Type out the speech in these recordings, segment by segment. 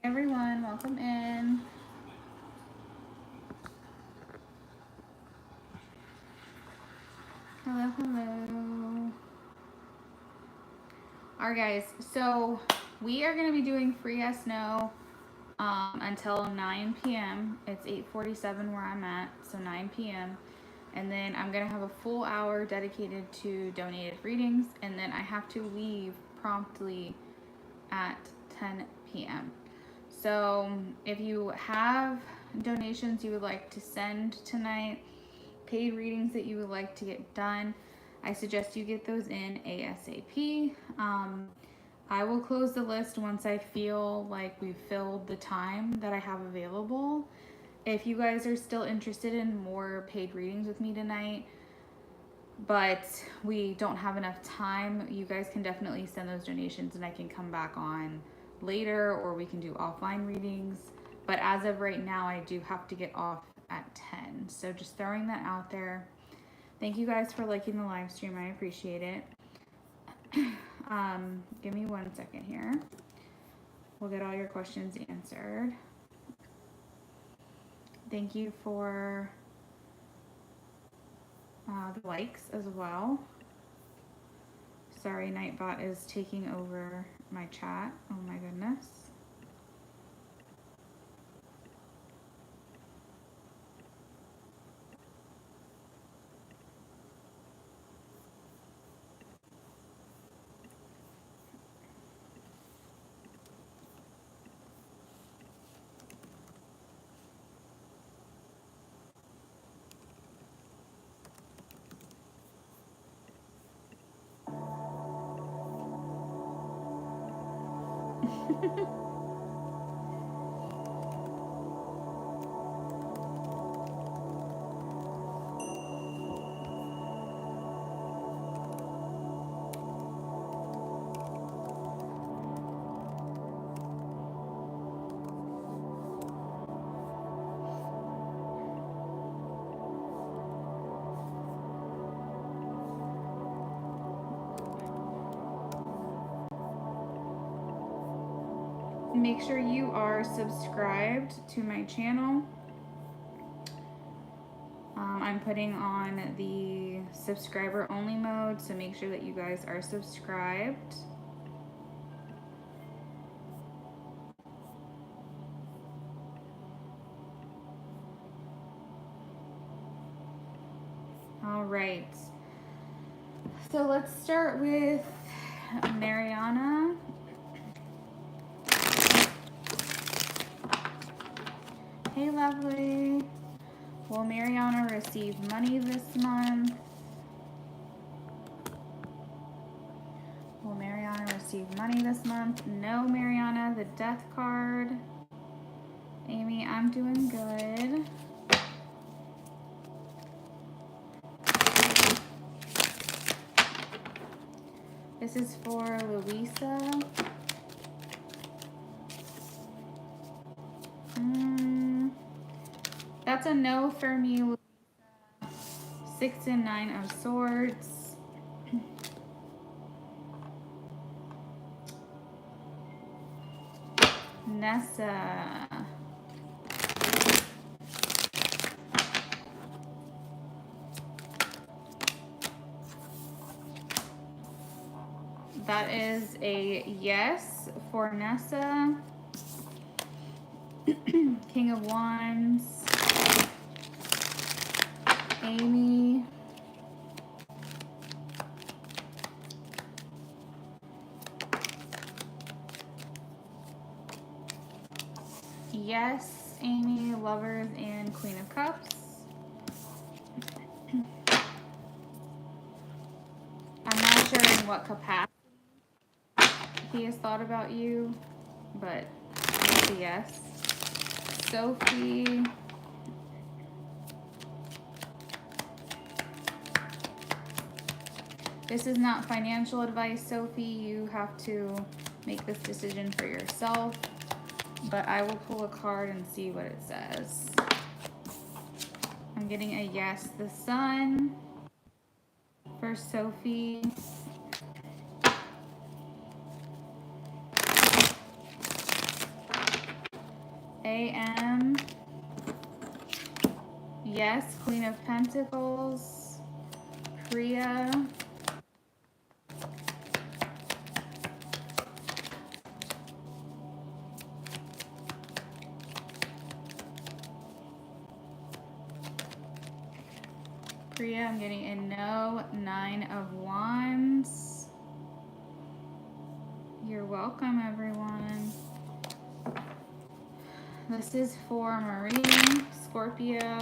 Everyone, welcome in. Hello, hello. Alright guys, so we are going to be doing free yes no until 9 p.m. It's 8:47 where I'm at, so 9 p.m. And then I'm going to have a full hour dedicated to donated readings, and then I have to leave promptly at 10 p.m. So if you have donations you would like to send tonight, paid readings that you would like to get done, I suggest you get those in ASAP. I will close the list once I feel like we've filled the time that I have available. If you guys are still interested in more paid readings with me tonight, but we don't have enough time, you guys can definitely send those donations and I can come back on later, or we can do offline readings. But as of right now, I do have to get off at 10. So just throwing that out there. Thank you guys for liking the live stream. I appreciate it. Give me 1 second here. We'll get all your questions answered. Thank you for the likes as well. Sorry, Nightbot is taking over my chat. Oh my goodness. Make sure you are subscribed to my channel. I'm putting on the subscriber only mode, so make sure that you guys are subscribed. All right. So let's start with Mariana. Hey, lovely. Will Mariana receive money this month? Will Mariana receive money this month? No, Mariana. The death card. Amy, I'm doing good. This is for Louisa. That's a no for me, Louisa. 6 and 9 of swords. Nessa. That is a yes for Nessa. King of Wands. Amy. Yes, Amy. Lovers and Queen of Cups. I'm not sure in what capacity he has thought about you, but it's a yes. Sophie. This is not financial advice, Sophie. You have to make this decision for yourself, but I will pull a card and see what it says. I'm getting a yes. The Sun for Sophie. AM. Yes, Queen of Pentacles. Priya. Priya, I'm getting a no. 9 of Wands. You're welcome, everyone. This is for Marine, Scorpio.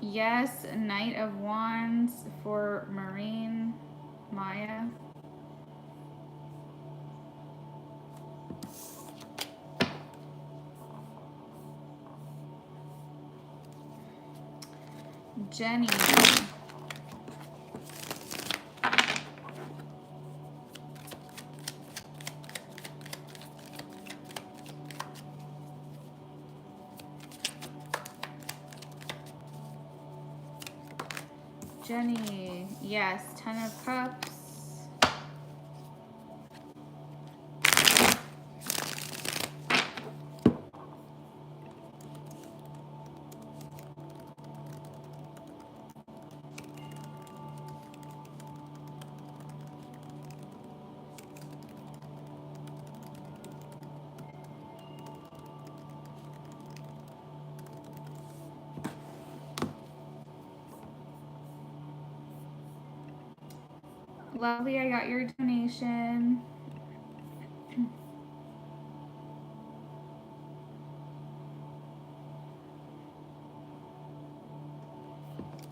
Yes, Knight of Wands for Marine, Maya. Jenny. Jenny, yes, 10 of Cups. Lovely, I got your donation.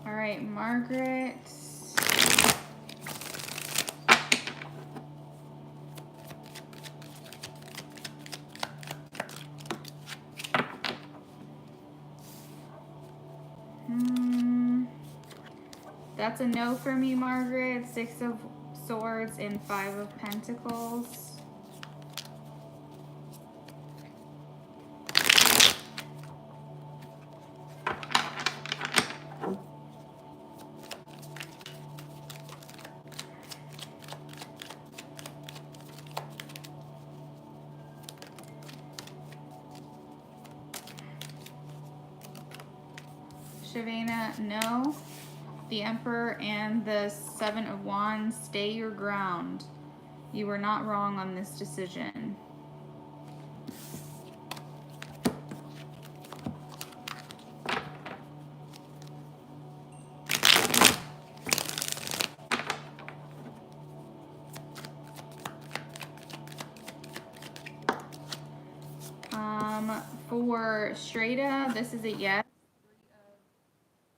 All right, Margaret. That's a no for me, Margaret. 6 of Swords and 5 of Pentacles. Shavana, no. The Emperor and the 7 of Wands, stay your ground. You were not wrong on this decision. For Strata, this is a yes. 3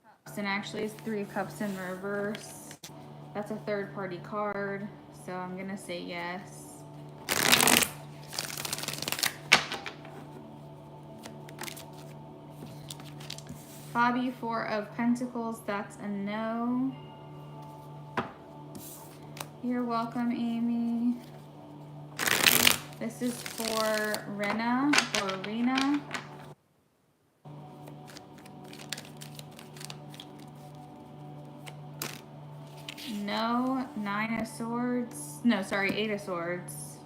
of Cups, and actually it's 3 of Cups in reverse. That's a third party card, so I'm gonna say yes. Bobby, 4 of Pentacles, that's a no. You're welcome, Amy. This is for Rena or Rena. No. 9 of Swords. No, sorry, 8 of Swords.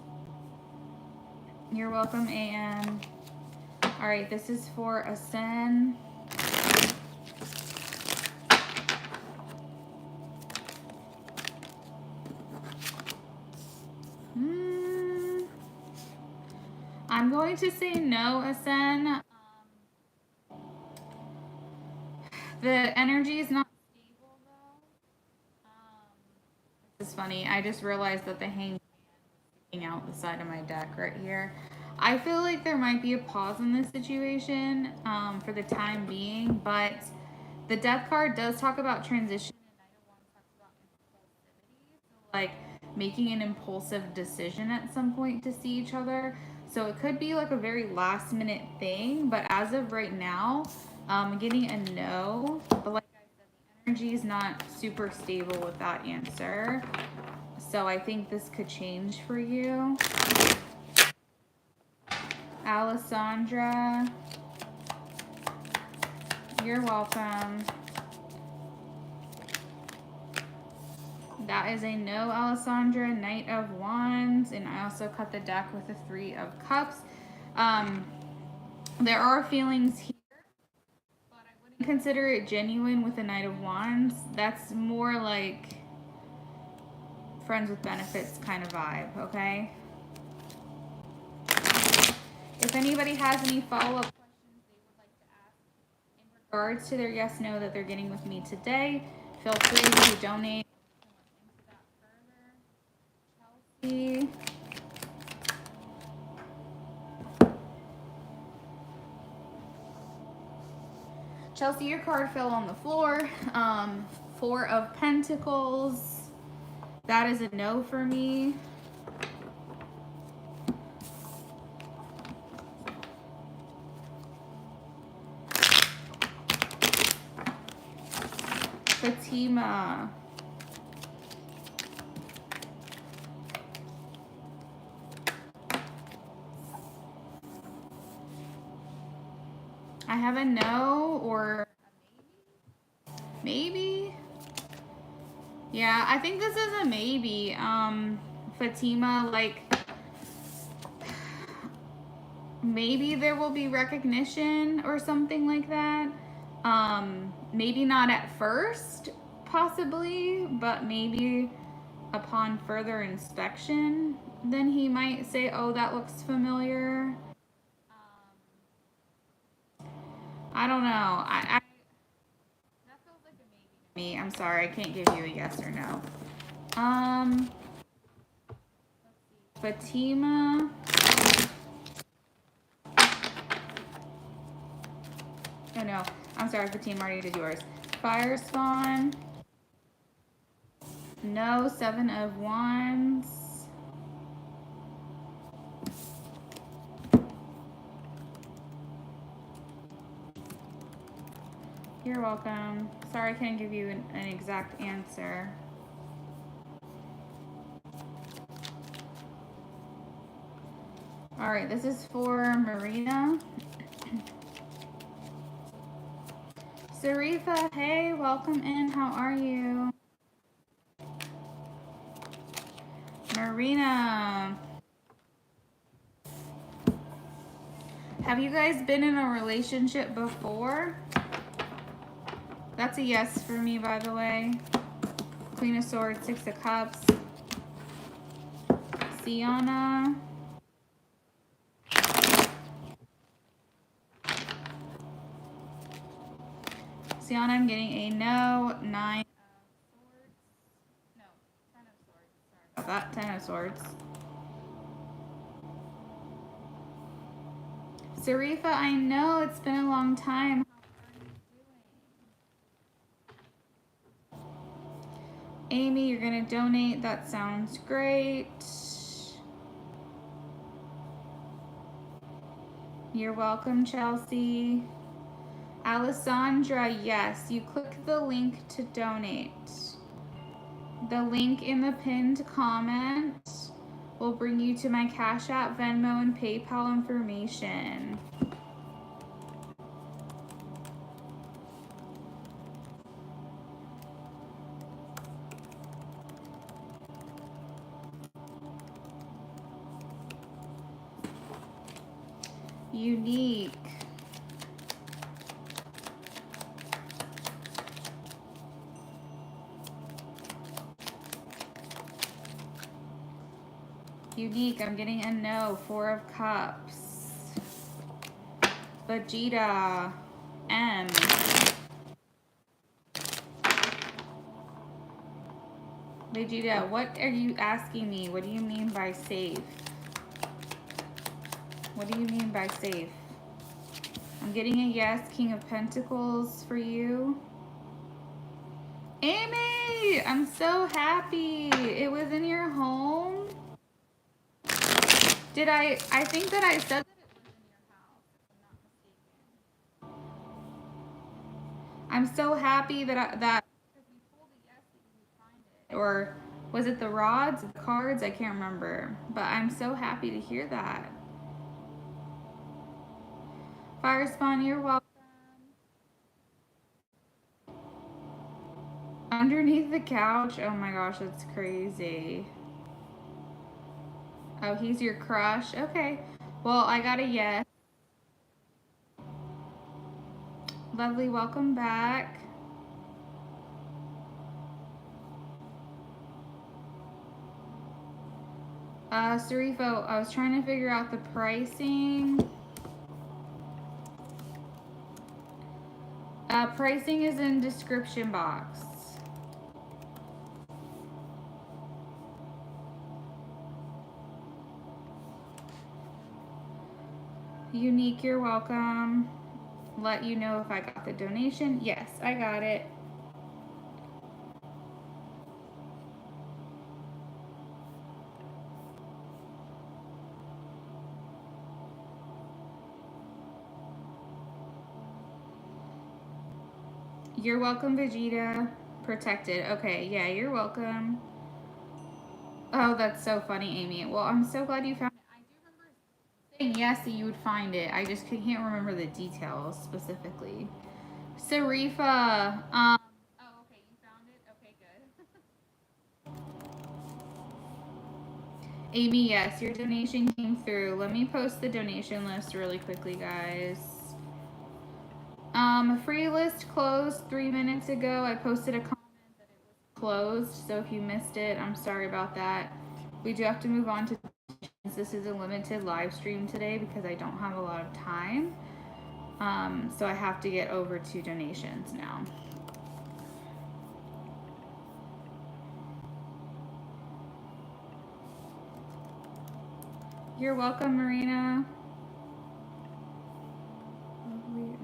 You're welcome, AM. All right, this is for Ascend. I'm going to say no, Ascend. The energy is not stable, though. This is funny. I just realized that the Hangman is sticking out the side of my deck right here. I feel like there might be a pause in this situation for the time being, but the Death card does talk about transition, and Knight of Wands talks about impulsivity. So, like, making an impulsive decision at some point to see each other. So it could be like a very last minute thing, but as of right now, I'm getting a no. But like I said, the energy is not super stable with that answer. So I think this could change for you. Alessandra. You're welcome. That is a no, Alessandra. Knight of Wands. And I also cut the deck with the Three of Cups. There are feelings here, but I wouldn't consider it genuine with the Knight of Wands. That's more like friends with benefits kind of vibe, okay? If anybody has any follow-up questions they would like to ask in regards to their yes, no that they're getting with me today, feel free to donate into that further. Chelsea. Chelsea, your card fell on the floor. Four of Pentacles. That is a no for me. Fatima. I have a no or a maybe. Yeah, I think this is a maybe. Fatima, like, maybe there will be recognition or something like that. Maybe not at first, possibly, but maybe upon further inspection, then he might say, oh, that looks familiar. I don't know. That feels like a maybe to me. I'm sorry, I can't give you a yes or no. Fatima. Oh no, I'm sorry, Fatima, already did yours. Fire Spawn. No, Seven of Wands. You're welcome. Sorry I can't give you an exact answer. All right, this is for Marina. Sarifa, hey, welcome in. How are you? Marina. Have you guys been in a relationship before? That's a yes for me, by the way. Queen of Swords, Six of Cups. Sienna. Sienna, I'm getting a no. Nine of Swords. No, Ten of Swords. Sorry about that. Ten of Swords. Sarifa, I know it's been a long time. How are you doing? Amy, you're gonna donate. That sounds great. You're welcome, Chelsea. Alessandra, yes, you click the link to donate. The link in the pinned comment will bring you to my Cash App, Venmo, and PayPal information. Unique. Unique, I'm getting a no. Four of Cups. Vegeta. M. Vegeta, what are you asking me? What do you mean by safe? What do you mean by safe? I'm getting a yes. King of Pentacles for you. Amy, I'm so happy. It was in your home. Did I think that I said that it was in your house, if I'm not mistaken. I'm so happy that because we told a yes that you would find it. Or was it the rods, the cards? I can't remember. But I'm so happy to hear that. Fire Spawn, you're welcome. Underneath the couch? Oh my gosh, that's crazy. Oh, he's your crush? Okay. Well, I got a yes. Lovely, welcome back. Sarifo, I was trying to figure out the pricing. Pricing is in description box. Unique, you're welcome. Let you know if I got the donation. Yes, I got it. You're welcome, Vegeta. Protected. Okay, yeah, you're welcome. Oh, that's so funny, Amy. Well, I'm so glad you found it. I do remember saying yes that you would find it. I just can't remember the details specifically. Sarifa. Oh, okay, you found it? Okay, good. Amy, yes, your donation came through. Let me post the donation list really quickly, guys. Free list closed 3 minutes ago. I posted a comment that it was closed, so if you missed it, I'm sorry about that. We do have to move on to this is a limited live stream today because I don't have a lot of time. So I have to get over to donations now. You're welcome, Marina. Lovely Andre.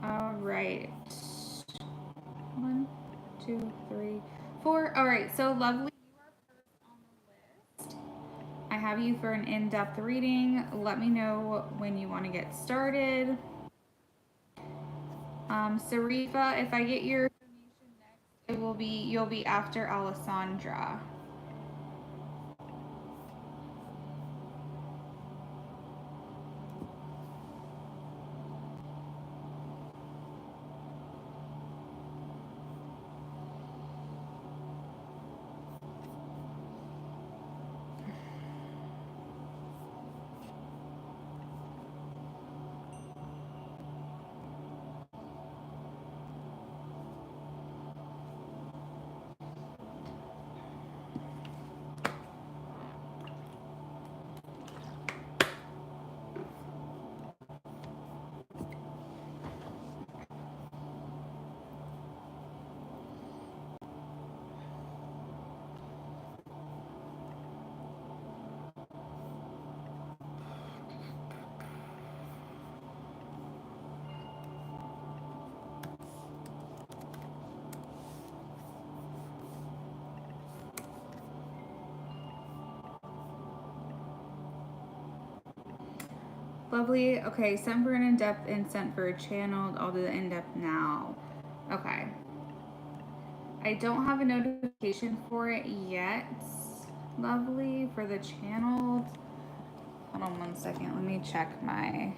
All right. 1, 2, 3, 4. All right. So lovely. You are first on the list. I have you for an in-depth reading. Let me know when you want to get started. Sarifa, if I get your donation next, you'll be after Alessandra. Lovely. Okay, sent for an in-depth and sent for a channeled. I'll do the in-depth now. Okay. I don't have a notification for it yet. Lovely. For the channeled. Hold on 1 second. Let me check my...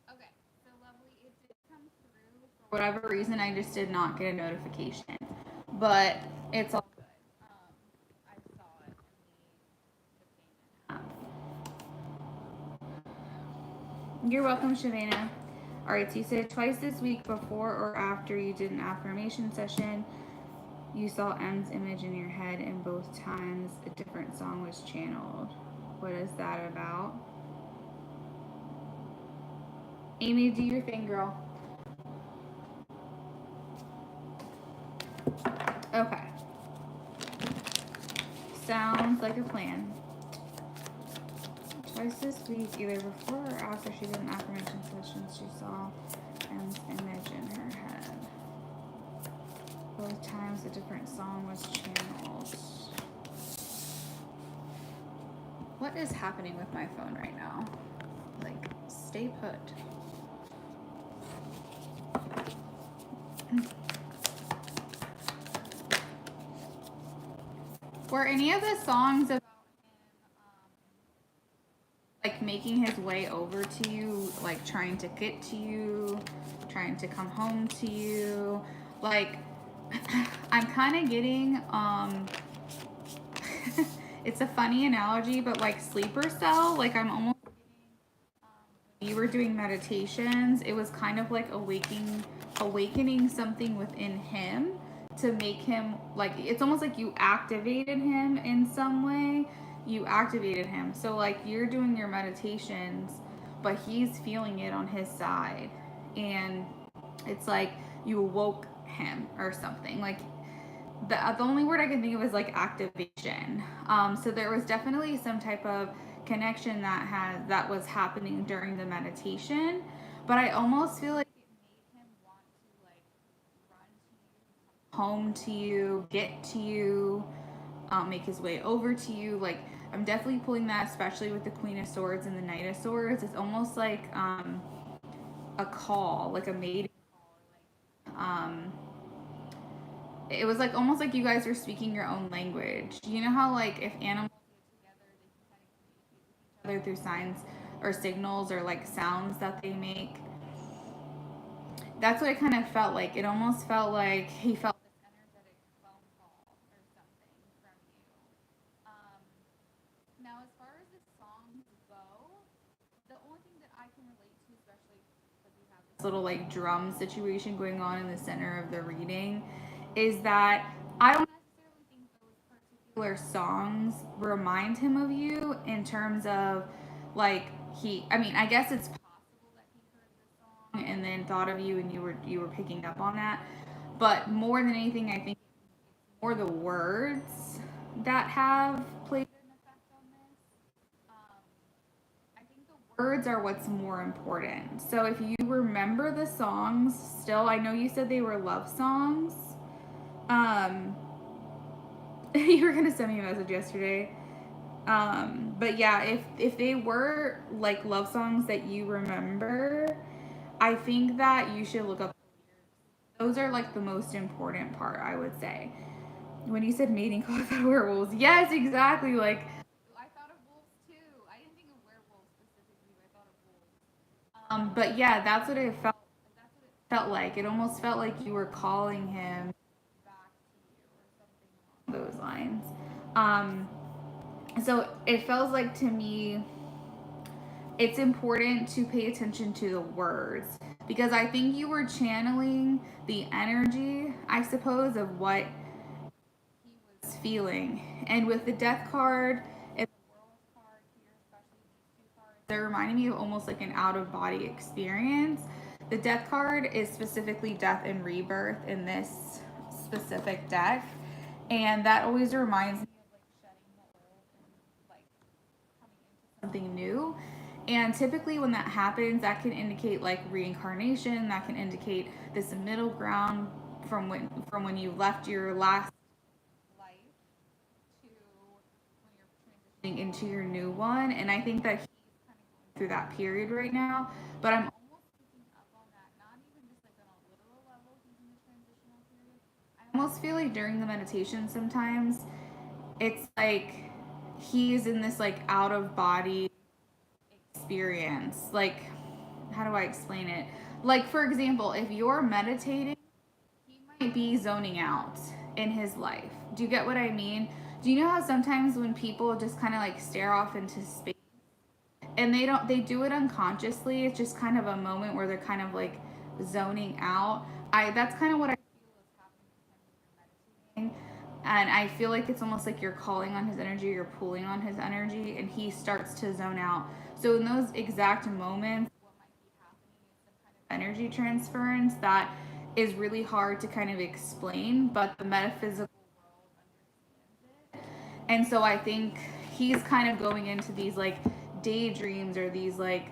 Okay, so lovely. It did come through. For whatever reason, I just did not get a notification. But it's all good. I saw it in the payment app. You're welcome, Shavana. Alright, so you said twice this week before or after you did an affirmation session, you saw M's image in your head, and both times a different song was channeled. What is that about? Amy, do your thing, girl. Okay. Sounds like a plan. Twice this week, either before or after she did an affirmation session, she saw M's image in her head. Both times a different song was channeled. What is happening with my phone right now? Like, stay put. Were any of the songs about like making his way over to you, like trying to get to you, trying to come home to you? Like, I'm kind of getting it's a funny analogy, but like sleeper cell, like I'm almost you were doing meditations, it was kind of like awakening something within him to make him like it's almost like you activated him in some way. You activated him. So like you're doing your meditations, but he's feeling it on his side. And it's like you awoke him or something. Like the only word I can think of is like activation. So there was definitely some type of connection that was happening during the meditation, but I almost feel like it made him want to like run to you, home to you, get to you, make his way over to you. Like I'm definitely pulling that, especially with the Queen of Swords and the Knight of Swords. It's almost like a call, like a mating. Um, it was like almost like you guys were speaking your own language. You know how like if animals get together, they can kind of communicate with each other through signs or signals or like sounds that they make. That's what it kind of felt like. It almost felt like he felt this energetic phone call or something from you. Um, Now, as far as the songs go, the only thing that I can relate to, especially because we have this little like drum situation going on in the center of the reading, is that I don't necessarily think those particular songs remind him of you in terms of like I mean, I guess it's possible that he heard the song and then thought of you and you were picking up on that. But more than anything, I think it's more the words that have played an effect on this. Um, I think the words are what's more important. So if you remember the songs, still, I know you said they were love songs. Um, you were gonna send me a message yesterday. But yeah, if they were like love songs that you remember, I think that you should look up. Those are like the most important part, I would say. When you said mating call, I thought of werewolves. Yes, exactly. Like I thought of wolves too. I didn't think of werewolves specifically, but I thought of wolves. But yeah, that's what it felt. That's what it felt like. It almost felt like you were calling him back to you or something along those lines. Um, so it feels like to me it's important to pay attention to the words because I think you were channeling the energy, I suppose, of what he was feeling. And with the death card and the world card here, especially these two cards, they're reminding me of almost like an out of body experience. The death card is specifically death and rebirth in this specific deck. And that always reminds me of like shedding the old and like coming into something new. And typically, when that happens, that can indicate like reincarnation. That can indicate this middle ground from when you left your last life to when you're transitioning into your new one. And I think that he's kind of going through that period right now. But I'm almost picking up on that, not even just like on a literal level, he's in the transitional period. I almost feel like during the meditation sometimes it's like he's in this like out of body experience. Like, how do I explain it? Like, for example, if you're meditating, he might be zoning out in his life. Do you get what I mean? Do you know how sometimes when people just kind of like stare off into space and they do it unconsciously, it's just kind of a moment where they're kind of like zoning out. I That's kind of what I feel is happening with him when you're meditating. And I feel like it's almost like you're calling on his energy, you're pulling on his energy, and he starts to zone out. So in those exact moments, what might be happening is some kind of energy transference that is really hard to kind of explain, but the metaphysical world understands it. And so I think he's kind of going into these like daydreams or these like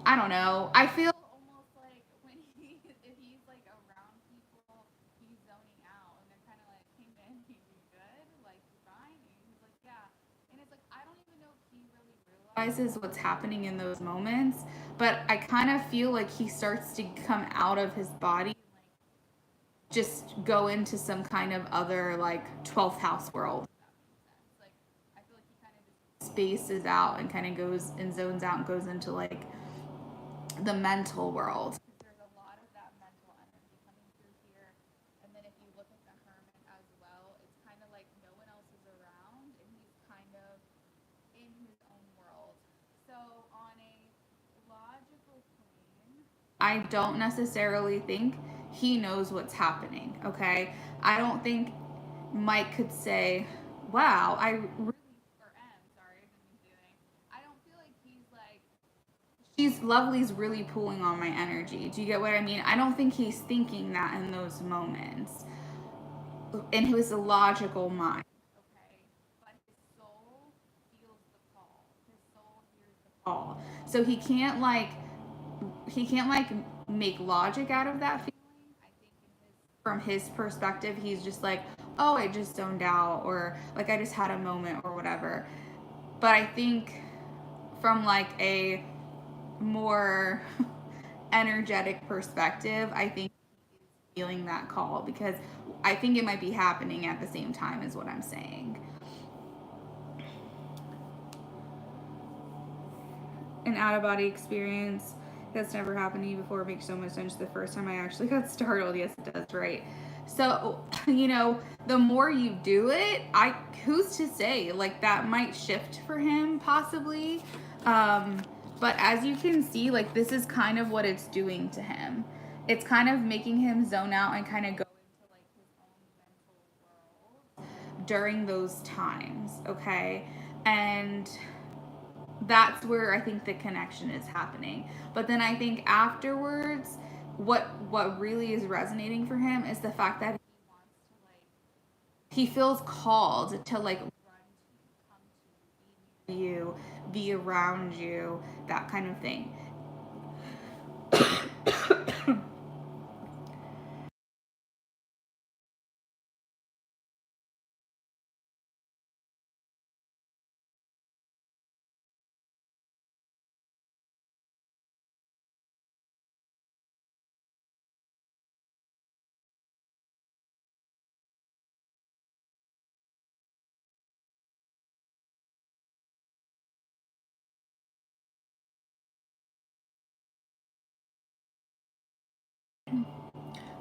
I don't know. I feel almost like when if he's like around people, he's zoning out, and they're kind of like, "Hey man, you good? Like you fine?" And he's like, "Yeah." And it's like I don't even know if he realizes what's happening in those moments, but I kind of feel like he starts to come out of his body, just go into some kind of other like 12th house world. Like I feel like he kind of just spaces out and kind of goes and zones out and goes into like the mental world. There's a lot of that mental energy coming through here. And then if you look at the hermit as well, it's kind of like no one else is around and he's kind of in his own world. So on a logical plane, I don't necessarily think he knows what's happening, okay? I don't think Mike could say, wow, I really, or M, sorry, I didn't mean to do anything. I don't feel like he's like, she's Lovely's really pulling on my energy. Do you get what I mean? I don't think he's thinking that in those moments in his logical mind. Okay, but his soul feels the call. His soul hears the call. So he can't like make logic out of that feeling. I think from his perspective, he's just like, oh, I just zoned out, or like I just had a moment, or whatever. But I think from like a more energetic perspective, I think he's feeling that call because I think it might be happening at the same time, is what I'm saying. An out of body experience that's never happened to you before makes so much sense. The first time I actually got startled. Yes, it does, right? So, the more you do it, who's to say, like, that might shift for him possibly. But as you can see, like, this is kind of what it's doing to him. It's kind of making him zone out and kind of go into like his own mental world during those times, okay? And that's where I think the connection is happening. But then I think afterwards, what really is resonating for him is the fact that he wants to like, he feels called to like run to you, come to you, be near you, be around you, that kind of thing.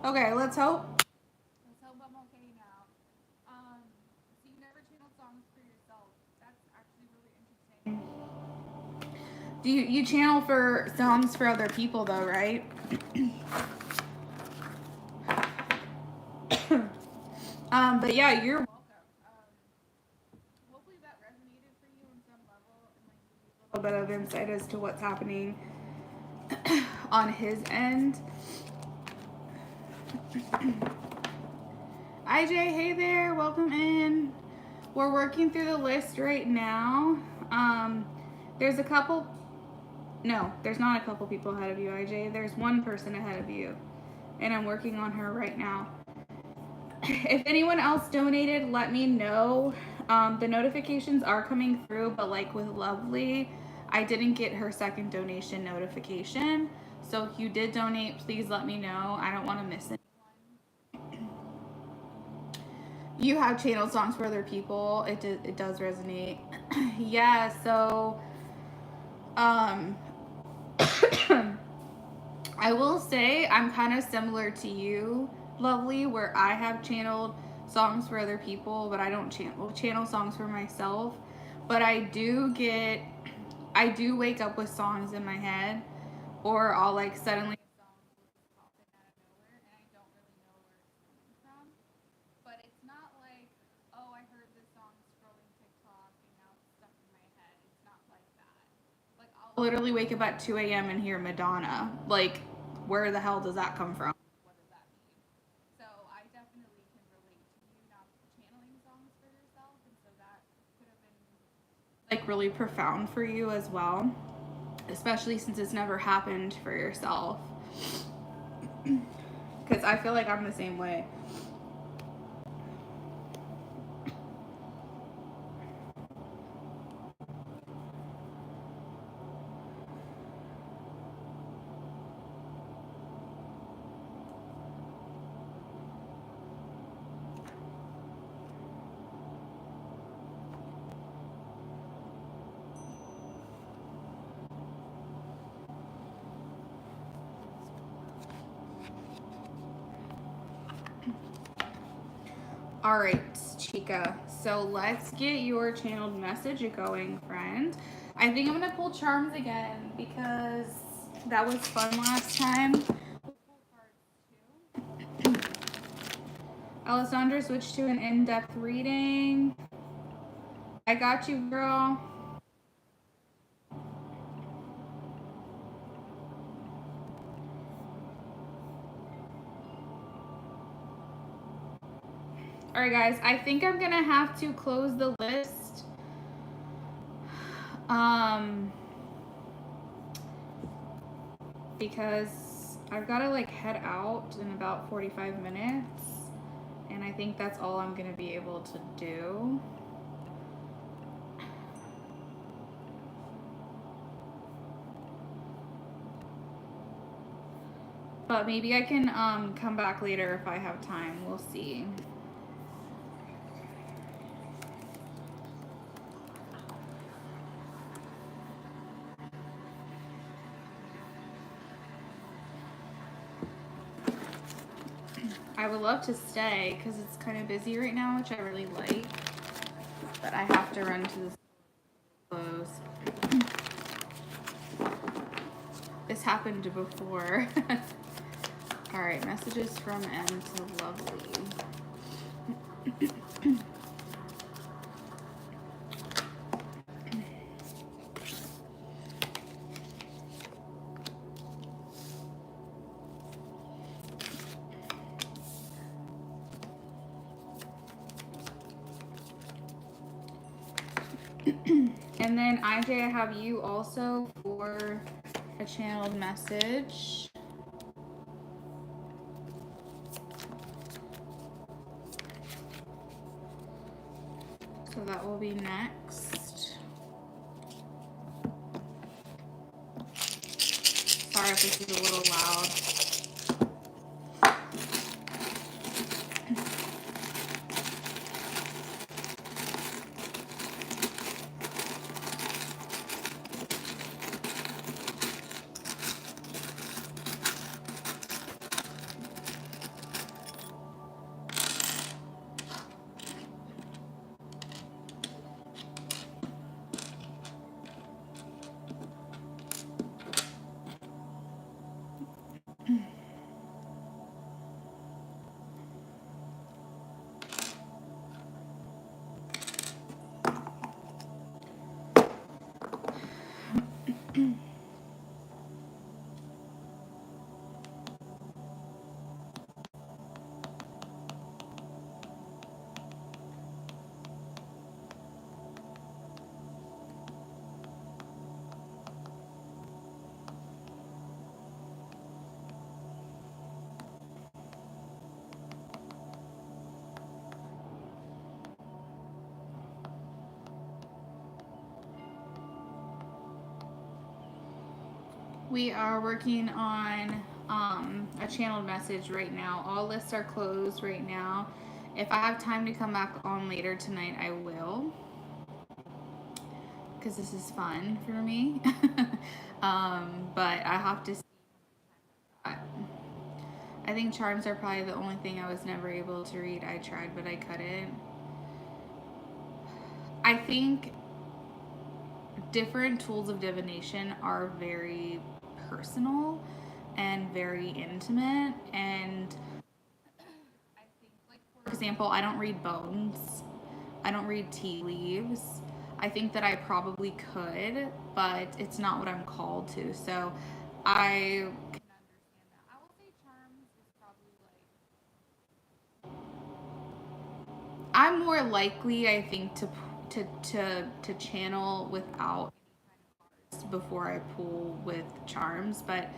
Okay, let's hope. Let's hope I'm okay now. So you never channel songs for yourself. That's actually really interesting. You channel for songs for other people though, right? But yeah, you're welcome. Hopefully that resonated for you on some level and like give you a little bit of insight as to what's happening on his end. IJ, hey there, welcome in. We're working through the list right now. There's a couple. No, there's not a couple people ahead of you, IJ. There's one person ahead of you, and I'm working on her right now. If anyone else donated, let me know. The notifications are coming through, but like with Lovely, I didn't get her second donation notification. So if you did donate, please let me know. I don't want to miss anyone. You have channeled songs for other people. It does resonate. Yeah, so I will say I'm kind of similar to you, Lovely, where I have channeled songs for other people, but I don't channel songs for myself. But I do wake up with songs in my head, or I'll like suddenly a song will just pop in out of nowhere, and I don't really know where it's coming from. But it's not like, oh, I heard this song scrolling TikTok and now it's stuck in my head. It's not like that. Like I'll literally wake up at 2 a.m. and hear Madonna. Like, where the hell does that come from? What does that mean? So I definitely can relate to you not channeling songs for yourself, and so that could have been like really profound for you as well, especially since it's never happened for yourself. Because I feel like I'm the same way. All right, Chica. So let's get your channeled message going, friend. I think I'm gonna pull charms again because that was fun last time. Alessandra switched to an in-depth reading. I got you, girl. All right, guys. I think I'm gonna have to close the list. Because I've got to like head out in about 45 minutes, and I think that's all I'm gonna be able to do. But maybe I can come back later if I have time. We'll see. I would love to stay because it's kind of busy right now, which I really like. But I have to run to the close. This happened before. All right, messages from M to Lovely. And then IJ, I have you also for a channeled message. So that will be next. Sorry if this is a little loud. We are working on a channeled message right now. All lists are closed right now. If I have time to come back on later tonight, I will. Because this is fun for me. But I have to see. I think charms are probably the only thing I was never able to read. I tried, but I couldn't. I think different tools of divination are very personal and very intimate, and I think, like, for example, I don't read bones, I don't read tea leaves. I think that I probably could, but it's not what I'm called to, so I can understand that. I will say charms is probably like, I'm more likely, I think, to channel without before I pull with charms, but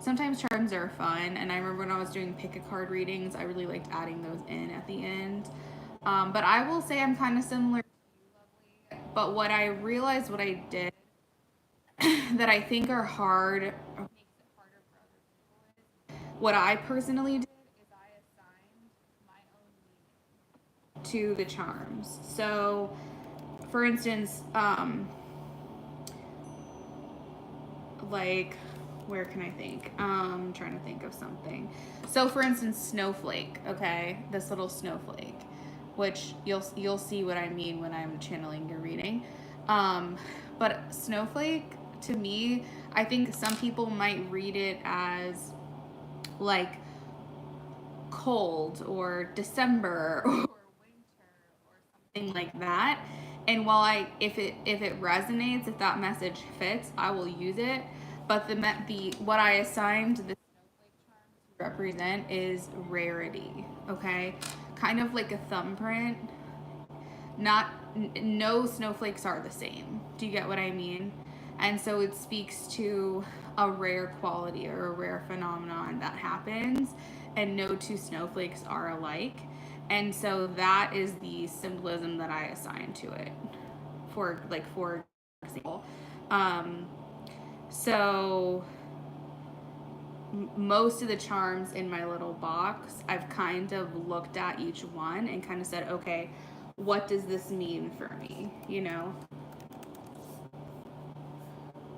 sometimes charms are fun. And I remember when I was doing pick a card readings, I really liked adding those in at the end. But I will say I'm kind of similar to you, Lovely. But what I realized, what I did that I think are hard, makes it harder for other people, is what I personally did is I assigned my own meaning to the charms. So, for instance, like, where can I think? I'm trying to think of something. So for instance, snowflake, okay? This little snowflake. which you'll see what I mean when I'm channeling your reading. Um, but snowflake, to me, I think some people might read it as like cold or December or winter or something like that. And while if it resonates, if that message fits, I will use it. But the what I assigned the represent is rarity, okay? Kind of like a thumbprint. Not no snowflakes are the same. Do you get what I mean? And so it speaks to a rare quality or a rare phenomenon that happens, and no two snowflakes are alike. And so that is the symbolism that I assign to it. For example, um, so most of the charms in my little box, I've kind of looked at each one and kind of said, okay, what does this mean for me? You know?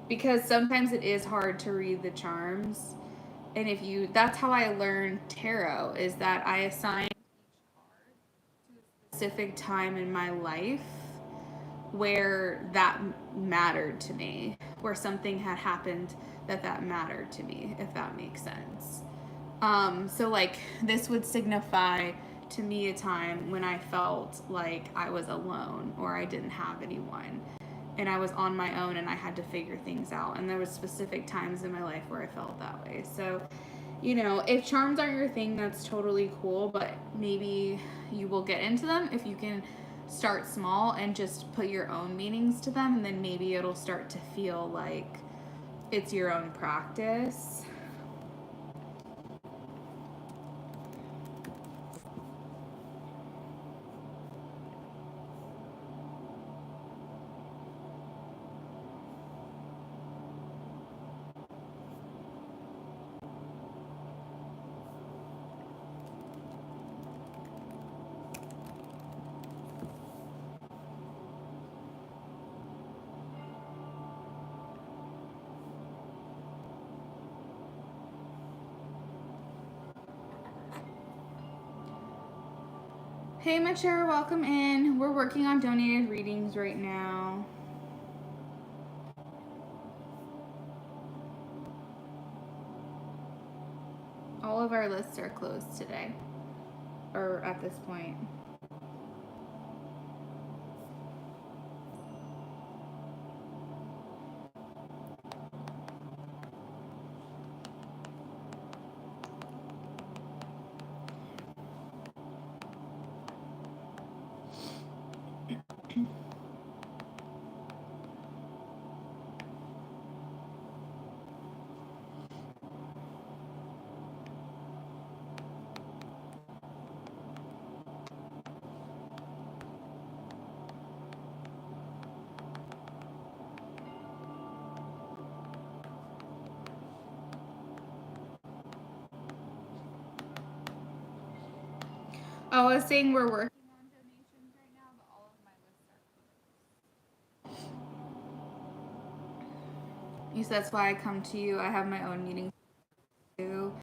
Because sometimes it is hard to read the charms. And that's how I learned tarot, is that I assign a specific time in my life where that mattered to me, where something had happened that mattered to me, if that makes sense. So like this would signify to me a time when I felt like I was alone or I didn't have anyone and I was on my own and I had to figure things out. And there was specific times in my life where I felt that way. So, if charms aren't your thing, that's totally cool, but maybe you will get into them if you can start small and just put your own meanings to them, and then maybe it'll start to feel like it's your own practice. Hey, Machera, welcome in. We're working on donated readings right now. All of our lists are closed today, or at this point. Oh, I was saying we're working on donations right now, but all of my lists are closed. You said that's why I come to you. I have my own meetings too.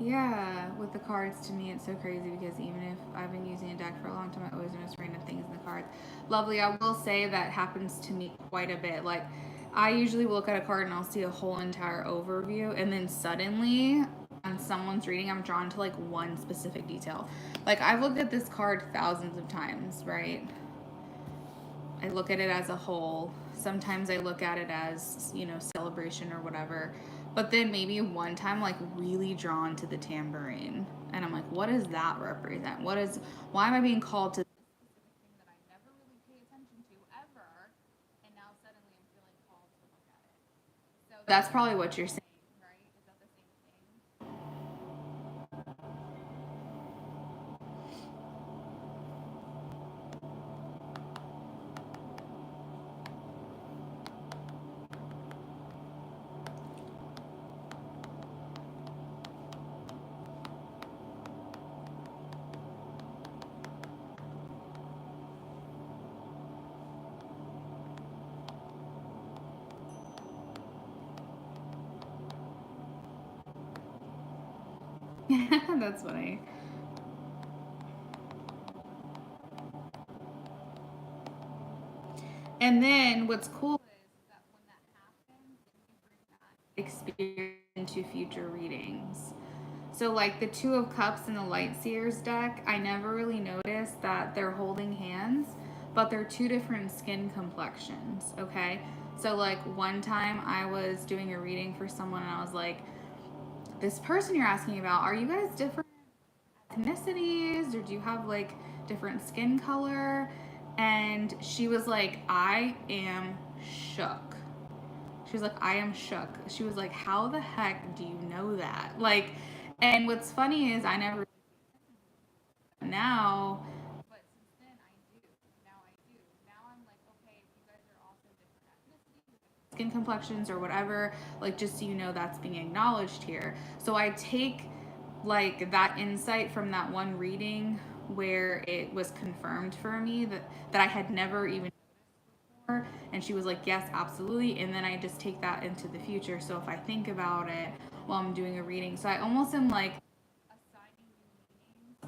Yeah, with the cards, to me, it's so crazy because even if I've been using a deck for a long time, I always notice random things in the cards. Lovely, I will say that happens to me quite a bit. Like, I usually look at a card and I'll see a whole entire overview, and then suddenly, on someone's reading, I'm drawn to like one specific detail. Like, I've looked at this card thousands of times, right? I look at it as a whole. Sometimes I look at it as, celebration or whatever. But then maybe one time, like, really drawn to the tambourine. And I'm like, what does that represent? Why am I being called to this specific thing that I never really pay attention to ever? And now suddenly I'm feeling called to look at it. So that's probably what you're saying, right? Is that the same thing? That's funny. And then what's cool is that when that happens, you bring that experience into future readings. So, like the Two of Cups and the Light Seers deck, I never really noticed that they're holding hands, but they're two different skin complexions, okay? So, like one time I was doing a reading for someone and I was like, this person you're asking about, are you guys different ethnicities or do you have like different skin color? And she was like, I am shook. She was like, I am shook. She was like, how the heck do you know that? Like, and what's funny is I never now, but since then I do. Now I do. Now I'm like, okay, if you guys are also different ethnicities, skin complexions, or whatever, like just so you know that's being acknowledged here. So I take like that insight from that one reading where it was confirmed for me that I had never even before, and she was like, yes, absolutely, and then I just take that into the future. So if I think about it while I'm doing a reading, so I almost am like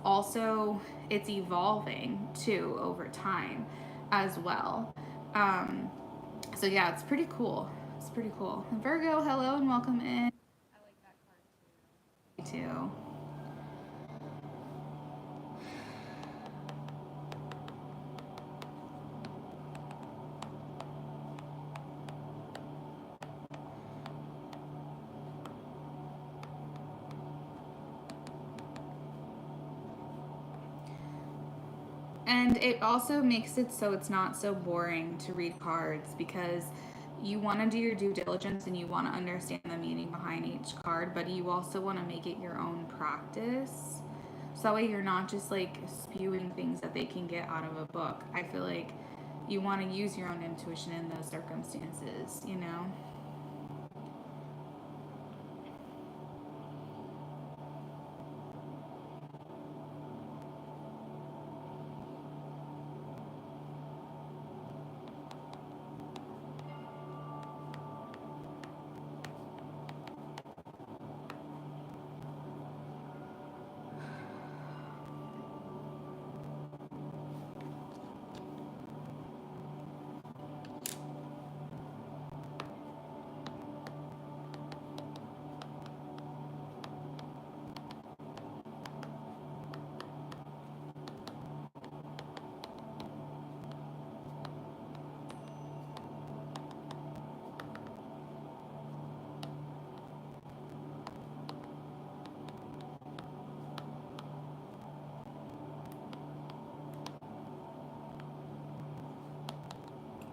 also it's evolving too over time as well. Um, so yeah, it's pretty cool. It's pretty cool. Virgo, hello and welcome in. I like that card too. Me too. And it also makes it so it's not so boring to read cards because you want to do your due diligence and you want to understand the meaning behind each card, but you also want to make it your own practice. So that way you're not just like spewing things that they can get out of a book. I feel like you want to use your own intuition in those circumstances, you know?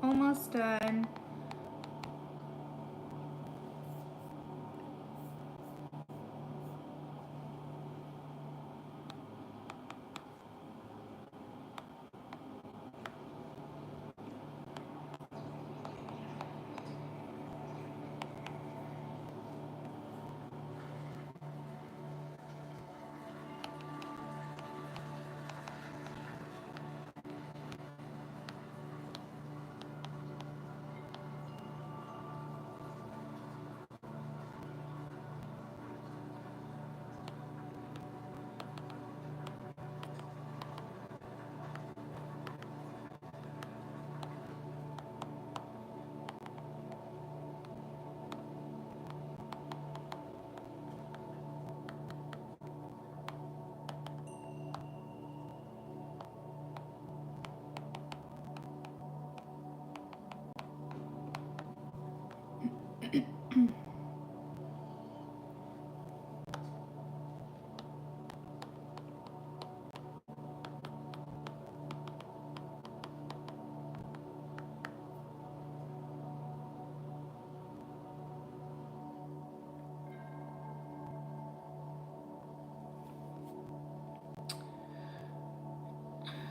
Almost done.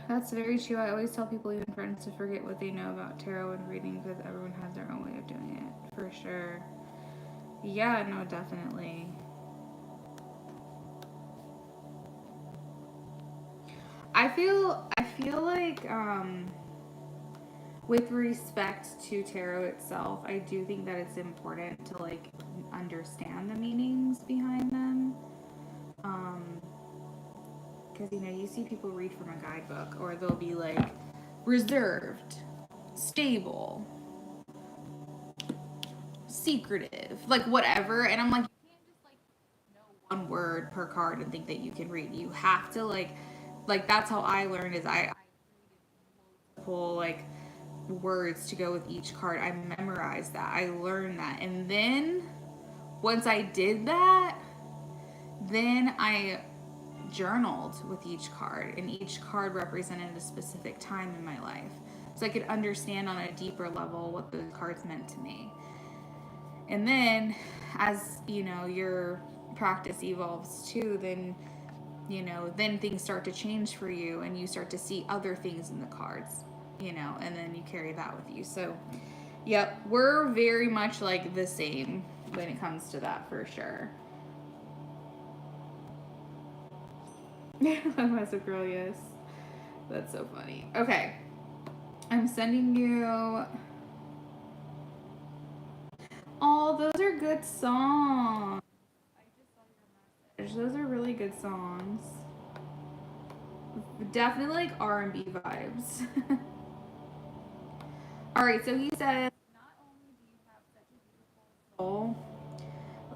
That's very true. I always tell people, even friends, to forget what they know about tarot and reading because everyone has their own way of doing it, for sure. Yeah, no, definitely. I feel like with respect to tarot itself, I do think that it's important to like understand the meanings behind them. Um, because you know you see people read from a guidebook or they'll be like reserved, stable, secretive, like whatever. And I'm like, you can't just like know one word per card and think that you can read. You have to like that's how I learned is I pull like words to go with each card. I memorized that. I learned that. And then once I did that, then I journaled with each card, and each card represented a specific time in my life. So I could understand on a deeper level what those cards meant to me. And then as, your practice evolves too, then then things start to change for you and you start to see other things in the cards, and then you carry that with you. So, yep, we're very much like the same when it comes to that for sure. I'm a girl, yes. That's so funny. Okay. I'm sending you. Oh, those are good songs. I just saw your message. Those are really good songs. Definitely like R&B vibes. All right, so he says, not only do you have such a beautiful soul,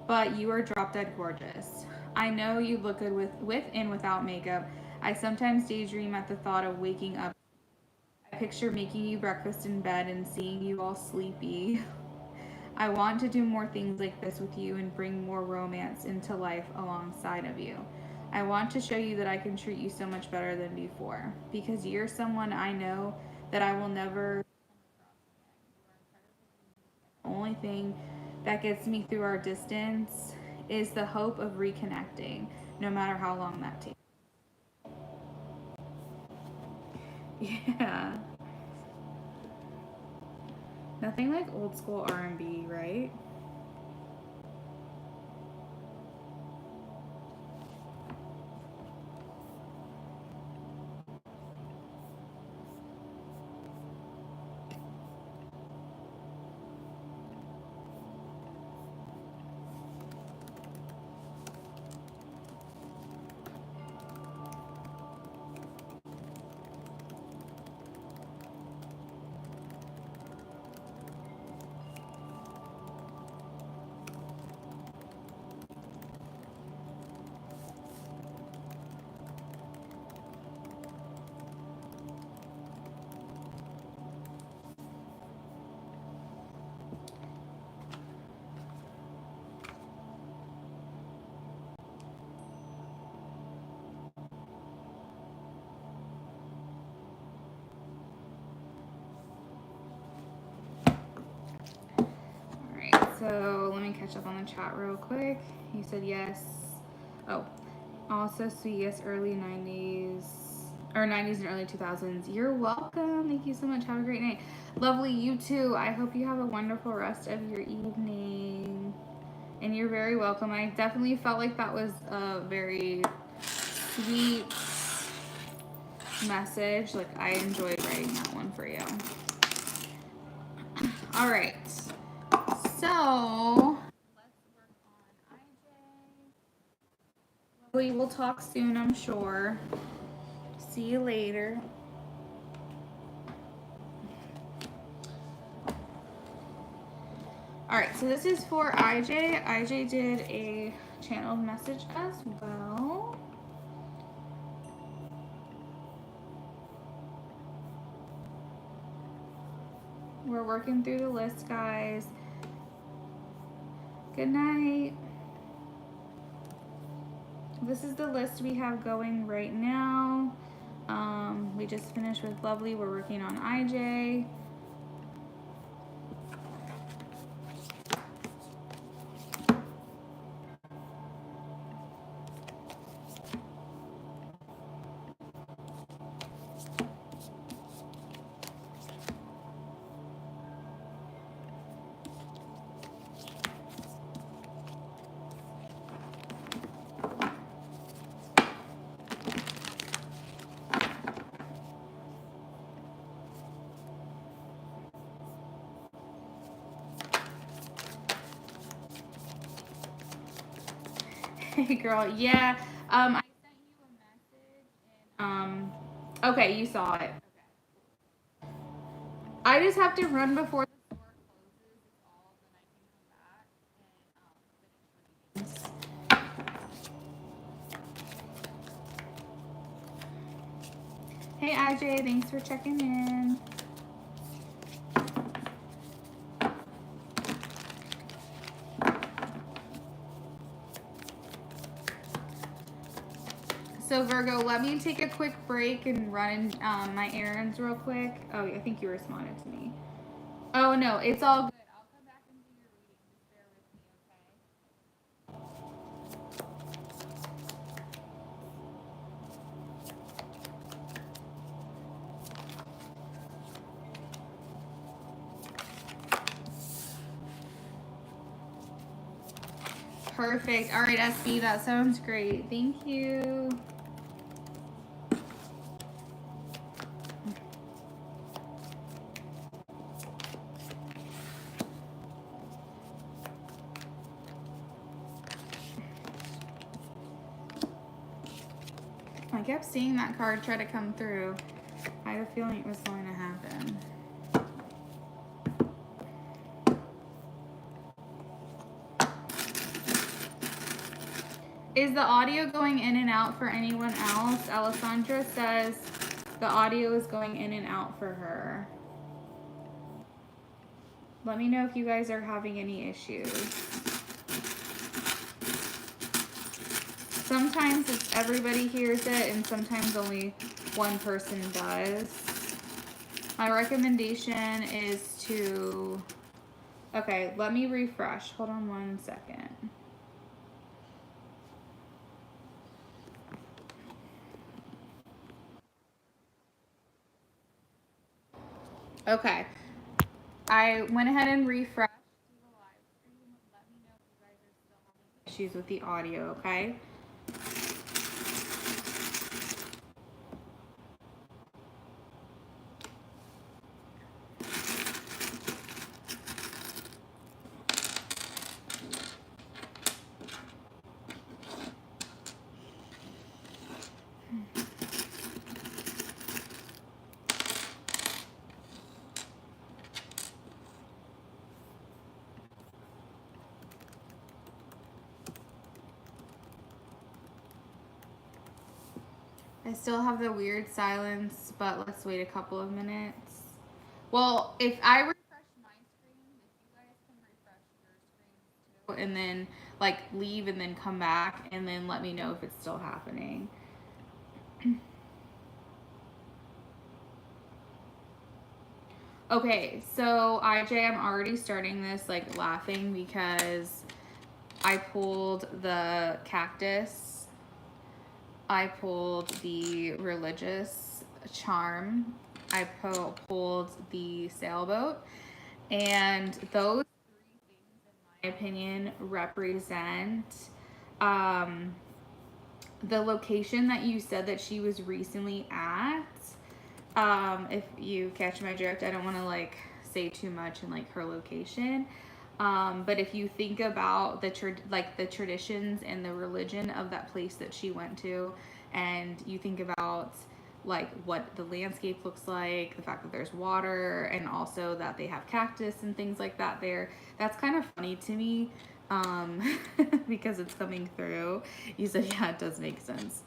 but you are drop dead gorgeous. I know you look good with and without makeup. I sometimes daydream at the thought of waking up. I picture making you breakfast in bed and seeing you all sleepy. I want to do more things like this with you and bring more romance into life alongside of you. I want to show you that I can treat you so much better than before because you're someone I know that I will never. The only thing that gets me through our distance is the hope of reconnecting, no matter how long that takes. Yeah. Nothing like old school R&B, right? Alright, so let me catch up on the chat real quick. You said yes. Oh, also sweet, yes, early 90s. Or 90s and early 2000s. You're welcome. Thank you so much. Have a great night. Lovely, you too. I hope you have a wonderful rest of your evening. And you're very welcome. I definitely felt like that was a very sweet message. Like, I enjoyed writing that one for you. All right. So, let's work on IJ. We will talk soon, I'm sure. See you later. All right, so this is for IJ. IJ did a channeled message as well. We're working through the list, guys. Good night. This is the list we have going right now. We just finished with Lovely. We're working on IJ. Hey girl, yeah. I sent you a message and okay, you saw it. I just have to run before the store closes. It's all, then I can come back and finish readings. Hey IJ, thanks for checking in. So Virgo, let me take a quick break and run my errands real quick. Oh, I think you responded to me. Oh no, it's all good. I'll come back and do your reading. Just bear with me, okay? Perfect. All right, SB, that sounds great. Thank you. I kept seeing that card try to come through. I had a feeling it was going to happen. Is the audio going in and out for anyone else? Alessandra says the audio is going in and out for her. Let me know if you guys are having any issues. Sometimes it's everybody hears it and sometimes only one person does. My recommendation is to... Okay, let me refresh. Hold on 1 second. Okay. I went ahead and refreshed the live stream. Let me know if you guys are still having issues with the audio, okay? I still have the weird silence, but let's wait a couple of minutes. Well, if I refresh my screen, if you guys can refresh your screens too, and then like leave and then come back and then let me know if it's still happening. Okay, so IJ, I'm already starting this like laughing because I pulled the cactus, I pulled the religious charm, I pulled the sailboat, and those three things, in my opinion, represent the location that you said that she was recently at. If you catch my drift, I don't want to like say too much in like her location. But if you think about the traditions and the religion of that place that she went to, and you think about like what the landscape looks like, the fact that there's water, and also that they have cactus and things like that there, that's kind of funny to me. Because it's coming through. You said, yeah, it does make sense.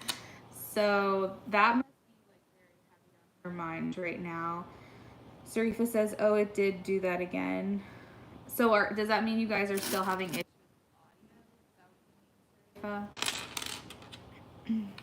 So that must be like very heavy on her mind right now. Sarifa says, oh, it did do that again. So does that mean you guys are still having issues with audio? Is that what you mean, Sarifa?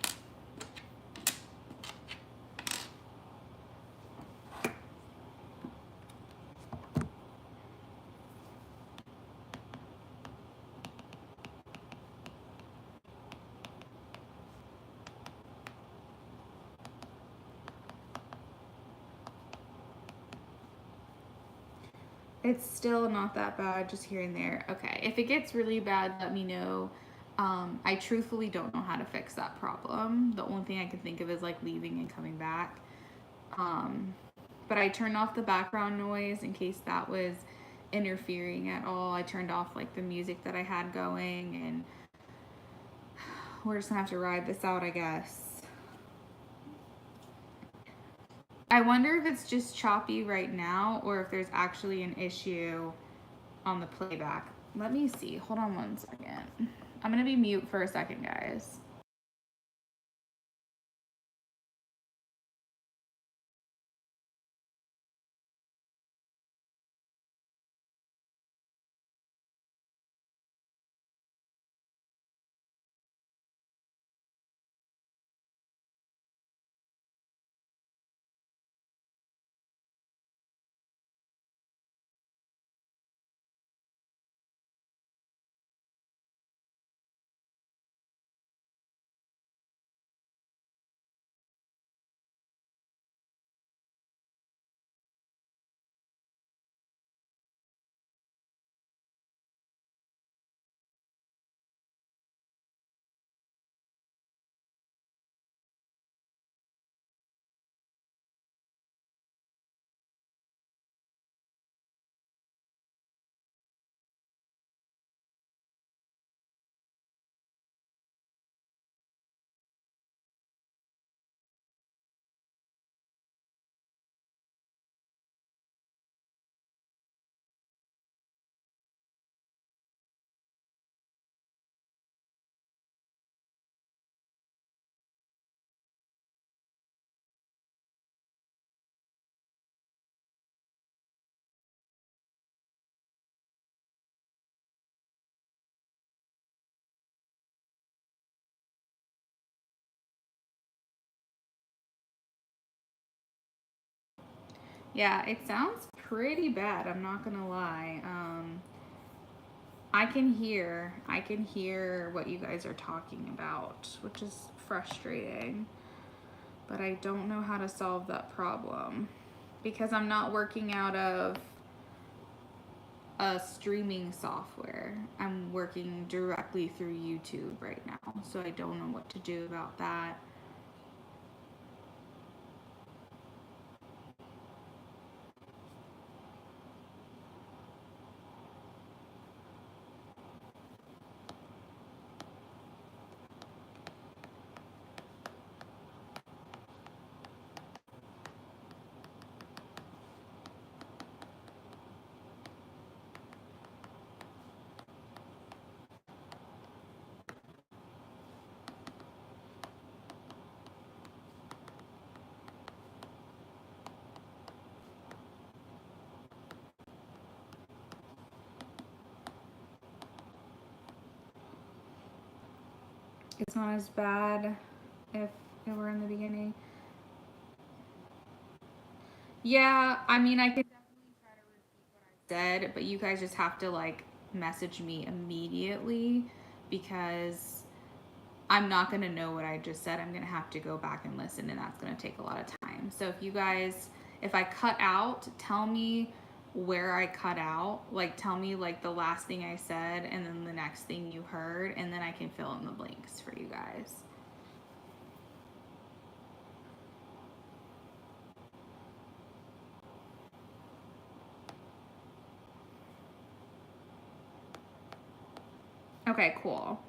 It's still not that bad, just here and there. Okay, if it gets really bad, let me know. I truthfully don't know how to fix that problem. The only thing I can think of is like leaving and coming back. But I turned off the background noise in case that was interfering at all. I turned off like the music that I had going, and we're just gonna have to ride this out, I guess. I wonder if it's just choppy right now or if there's actually an issue on the playback. Let me see. Hold on one second. I'm going to be mute for a second, guys. Yeah, it sounds pretty bad. I'm not going to lie. I can hear what you guys are talking about, which is frustrating. But I don't know how to solve that problem because I'm not working out of a streaming software. I'm working directly through YouTube right now, so I don't know what to do about that. It's not as bad if it were in the beginning. Yeah, I mean, I could definitely try to repeat what I said, but you guys just have to like message me immediately because I'm not going to know what I just said. I'm going to have to go back and listen, and that's going to take a lot of time. So if you guys, if I cut out, tell me where I cut out. Like, tell me like the last thing I said and then the next thing you heard, and then I can fill in the blanks for you guys. Okay, cool.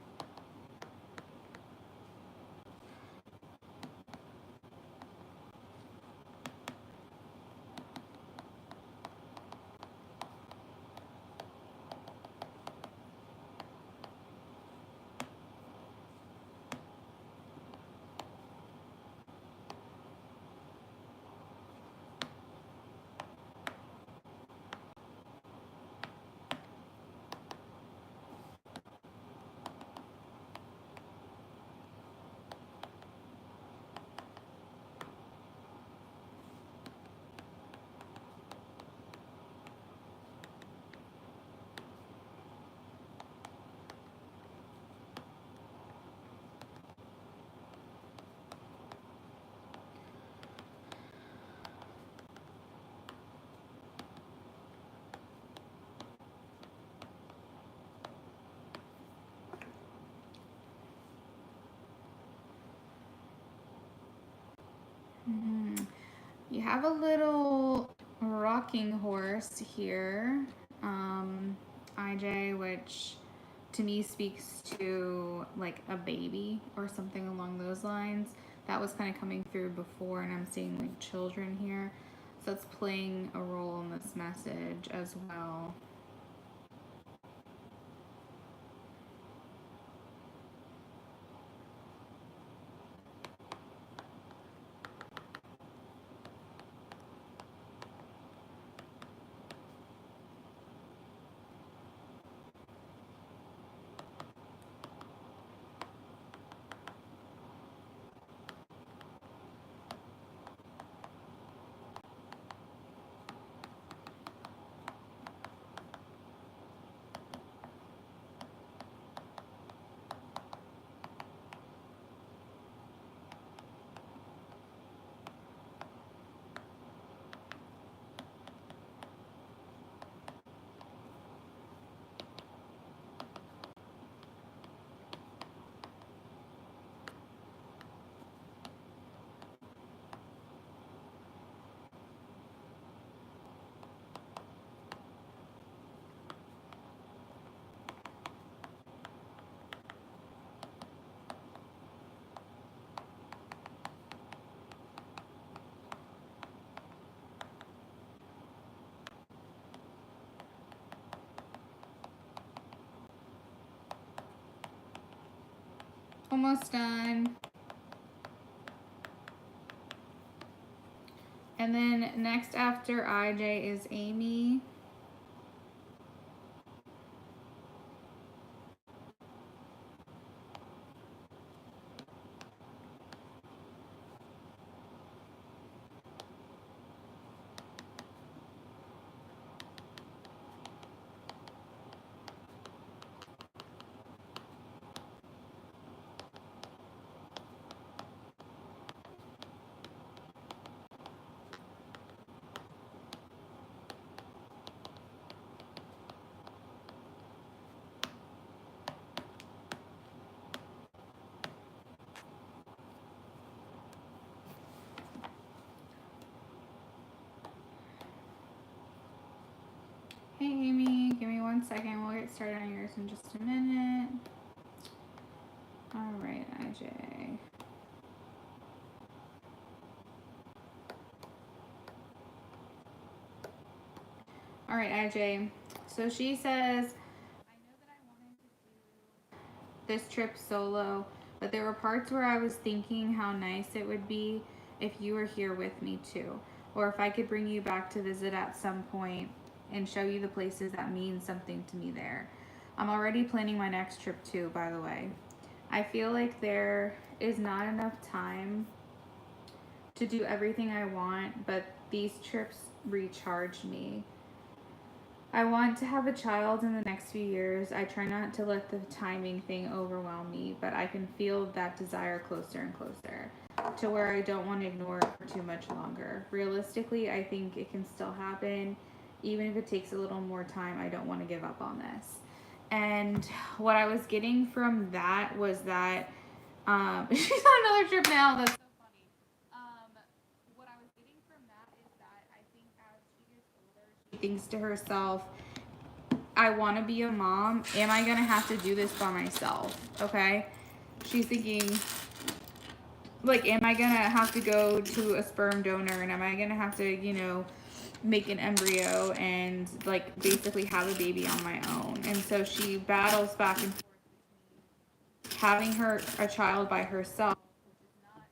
Mhm. You have a little rocking horse here, IJ, which to me speaks to like a baby or something along those lines. that was kind of coming through before, and I'm seeing like children here. So it's playing a role in this message as well. Almost done. And then next after IJ is Amy. Hey Amy, give me 1 second. We'll get started on yours in just a minute. All right, IJ. All right, IJ. So she says, I know that I wanted to do this trip solo, but there were parts where I was thinking how nice it would be if you were here with me too, or if I could bring you back to visit at some point and show you the places that mean something to me there. I'm already planning my next trip too, by the way. I feel like there is not enough time to do everything I want, but these trips recharge me. I want to have a child in the next few years. I try not to let the timing thing overwhelm me, but I can feel that desire closer and closer to where I don't want to ignore it for too much longer. Realistically, I think it can still happen. Even if it takes a little more time, I don't want to give up on this. And what I was getting from that was that she's on another trip now. That's so funny. What I was getting from that is that I think as she gets older, she thinks to herself, I want to be a mom. Am I going to have to do this by myself? Okay. She's thinking, like, am I going to have to go to a sperm donor, and am I going to have to, make an embryo and like basically have a baby on my own? And so she battles back and forth between having a child by herself, which is not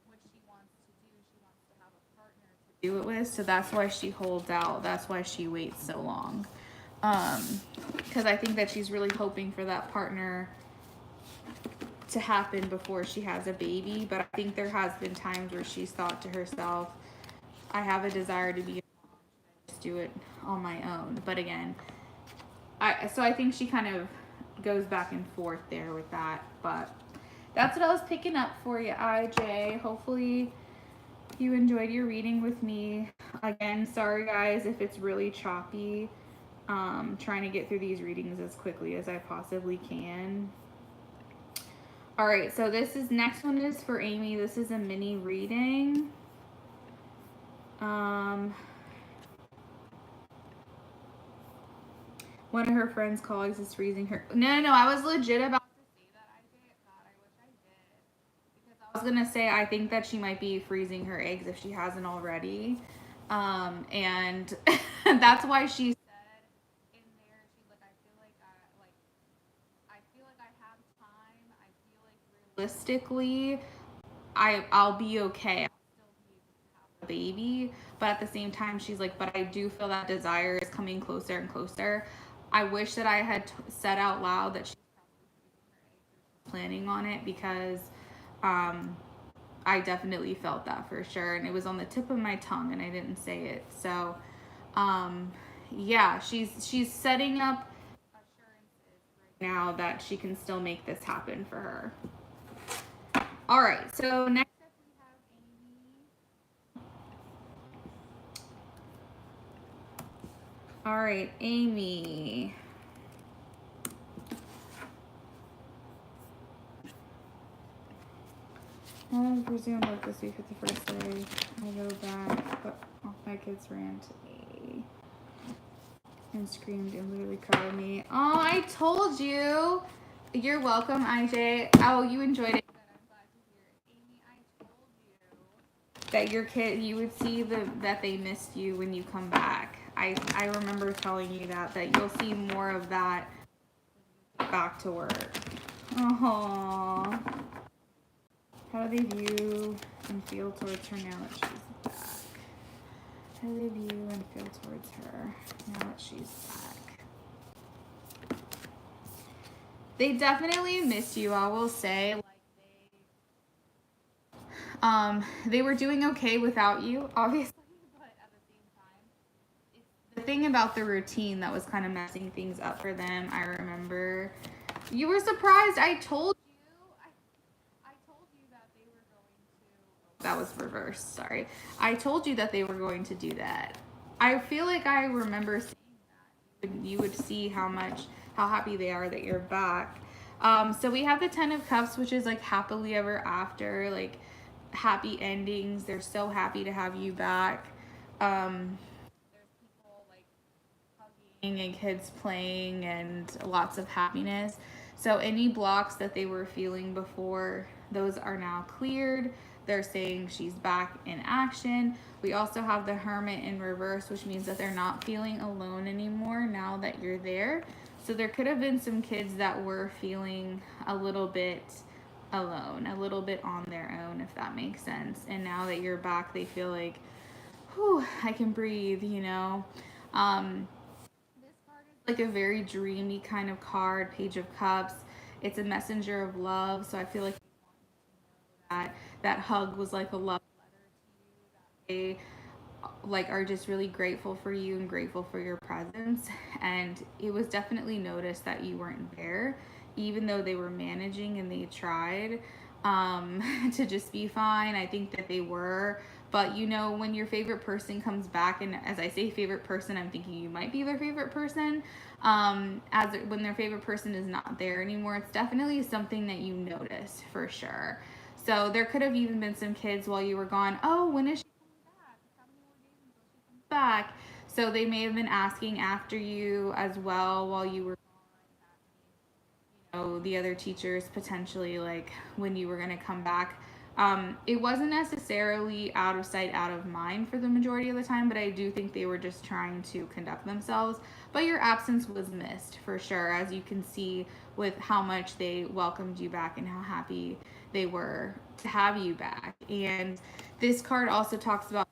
what she wants to do. She wants to have a partner to do it with. So that's why she holds out. That's why she waits so long. Because I think that she's really hoping for that partner to happen before she has a baby. But I think there has been times where she's thought to herself, I have a desire to be a mom. Should I just do it on my own? But again, I think she kind of goes back and forth there with that. But that's what I was picking up for you, IJ. Hopefully you enjoyed your reading with me. Again, sorry guys if it's really choppy. Trying to get through these readings as quickly as I possibly can. All right, so next one is for Amy. This is a mini reading. One of her friends' colleagues is freezing her. No, I was legit about to say that. I wish I did. Because I was gonna say I think that she might be freezing her eggs if she hasn't already, and that's why she said in there she's like I feel like I have time. I feel like realistically I'll be okay. I'll still be able to have a baby, but at the same time she's like, but I do feel that desire is coming closer and closer. I wish that I had said out loud that she's planning on it because um I definitely felt that for sure, and it was on the tip of my tongue, and I didn't say it. So, um, yeah, she's setting up assurances right now that she can still make this happen for her. All right, so next up we have Amy. All right, Amy. I resumed work this week for the first day. I go back, but all my kids ran to me and screamed and literally cried at me. Oh, I told you. You're welcome, IJ. Oh, you enjoyed it. Good. I'm glad to hear it. Amy, I told you that your kid, you would see that they missed you when you come back. I remember telling you that you'll see more of that back to work. Oh, how do they view and feel towards her now that she's back? How do they view and feel towards her now that she's back? They definitely miss you, I will say. Like they were doing okay without you, obviously, but at the same time, it's the thing about the routine that was kind of messing things up for them. I remember you were surprised. I told you, I told you that they were going to. That was reversed. Sorry, I told you that they were going to do that. I feel like I remember saying that you would see how happy they are that you're back. So we have the Ten of Cups, which is like happily ever after, like happy endings. They're so happy to have you back. There's people like hugging and kids playing and lots of happiness. So any blocks that they were feeling before, those are now cleared. They're saying she's back in action. We also have the Hermit in reverse, which means that they're not feeling alone anymore now that you're there. So there could have been some kids that were feeling a little bit alone, a little bit on their own, if that makes sense. And now that you're back, they feel like, whew, I can breathe, you know. This card is like a very dreamy kind of card, Page of Cups. It's a messenger of love, so I feel like that hug was like a love letter to you. That they like are just really grateful for you and grateful for your presence. And it was definitely noticed that you weren't there, even though they were managing and they tried to just be fine. I think that they were. But you know, when your favorite person comes back, and as I say favorite person, I'm thinking you might be their favorite person. When their favorite person is not there anymore, it's definitely something that you notice for sure. So there could have even been some kids while you were gone. Oh, when is she back? So they may have been asking after you as well while you were, you know, the other teachers potentially like when you were going to come back. It wasn't necessarily out of sight, out of mind for the majority of the time, but I do think they were just trying to conduct themselves. But your absence was missed for sure, as you can see with how much they welcomed you back and how happy they were to have you back. And this card also talks about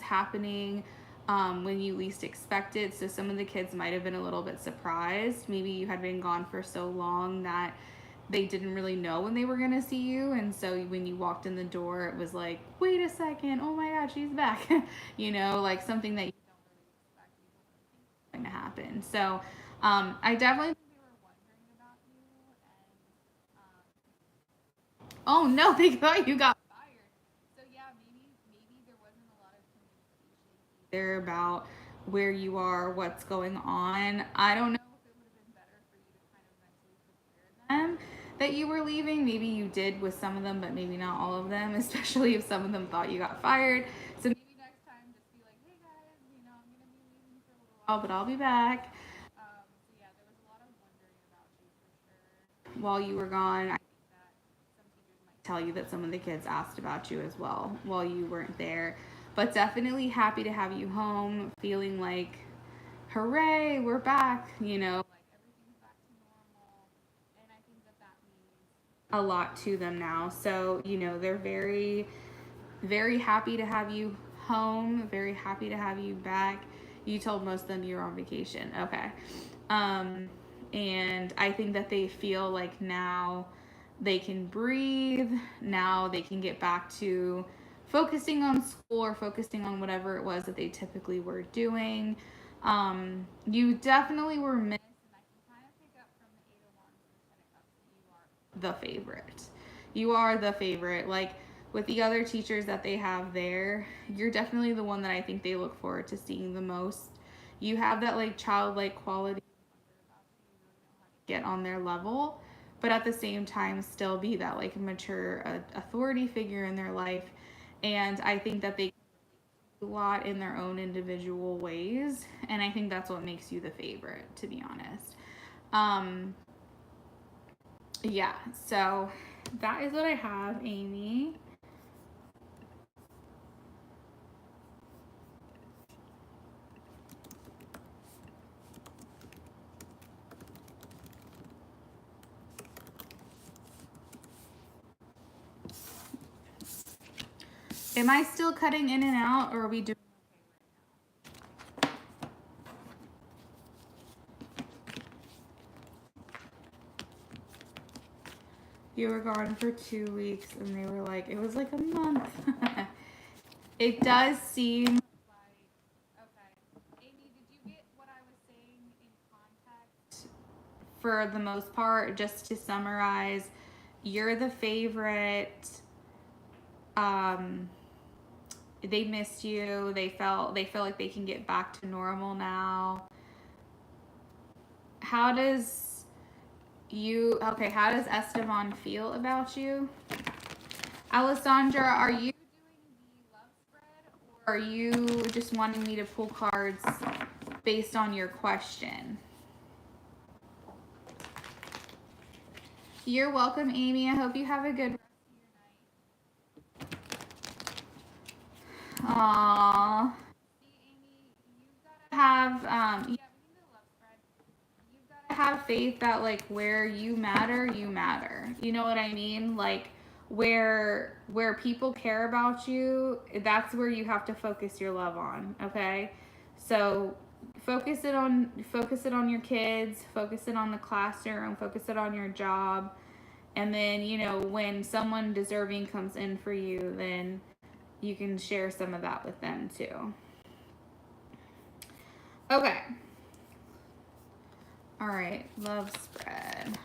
happening when you least expect it. So some of the kids might have been a little bit surprised. Maybe you had been gone for so long that they didn't really know when they were going to see you. And so when you walked in the door, it was like, wait a second, oh my God, she's back. You know, like something that you don't really expect going to happen. So I definitely think they were wondering about you. And oh no, they thought you got fired. So yeah, maybe there wasn't a lot of communication either about where you are, what's going on. I don't know if it would have been better for you to kind of mentally prepare them that you were leaving. Maybe you did with some of them, but maybe not all of them, especially if some of them thought you got fired. So maybe next time just be like, hey guys, you know, I'm gonna be leaving for a little while, but I'll be back. So yeah, there was a lot of wondering about you for sure while you were gone. I think that tell you that some of the kids asked about you as well while you weren't there. But definitely happy to have you home, feeling like, hooray, we're back, you know, like everything's back to normal. And I think that that means a lot to them now. So, you know, they're very, very happy to have you home, very happy to have you back. You told most of them you're on vacation. Okay. Um, and I think that they feel like now they can breathe. Now they can get back to focusing on school or focusing on whatever it was that they typically were doing. You definitely were missed, and I can kind of pick up from the 801s and the 10 cups that you are the favorite. You are the favorite. Like with the other teachers that they have there, you're definitely the one that I think they look forward to seeing the most. You have that like childlike quality, get on their level, but at the same time still be that like mature authority figure in their life. And I think that they do a lot in their own individual ways, and I think that's what makes you the favorite, to be honest. um yeah, so that is what I have, Amy. Am I still cutting in and out, or are we doing you were gone for 2 weeks and they were like, it was like a month. It does seem like, okay. Amy, did you get what I was saying in context? For the most part, just to summarize, you're the favorite. Um, they missed you. They feel like they can get back to normal now. How does how does Esteban feel about you? Alessandra, are you doing the love spread, or are you just wanting me to pull cards based on your question? You're welcome, Amy. I hope you have a good rest of your night. Aww. See, Amy, you've got to have, yeah, we can do a love spread. You've got to have faith that, like, where you matter, you matter. You know what I mean? Like, where people care about you, that's where you have to focus your love on, okay? So focus it on your kids, focus it on the classroom, focus it on your job. And then, you know, when someone deserving comes in for you, then you can share some of that with them too. Okay. All right, love spread.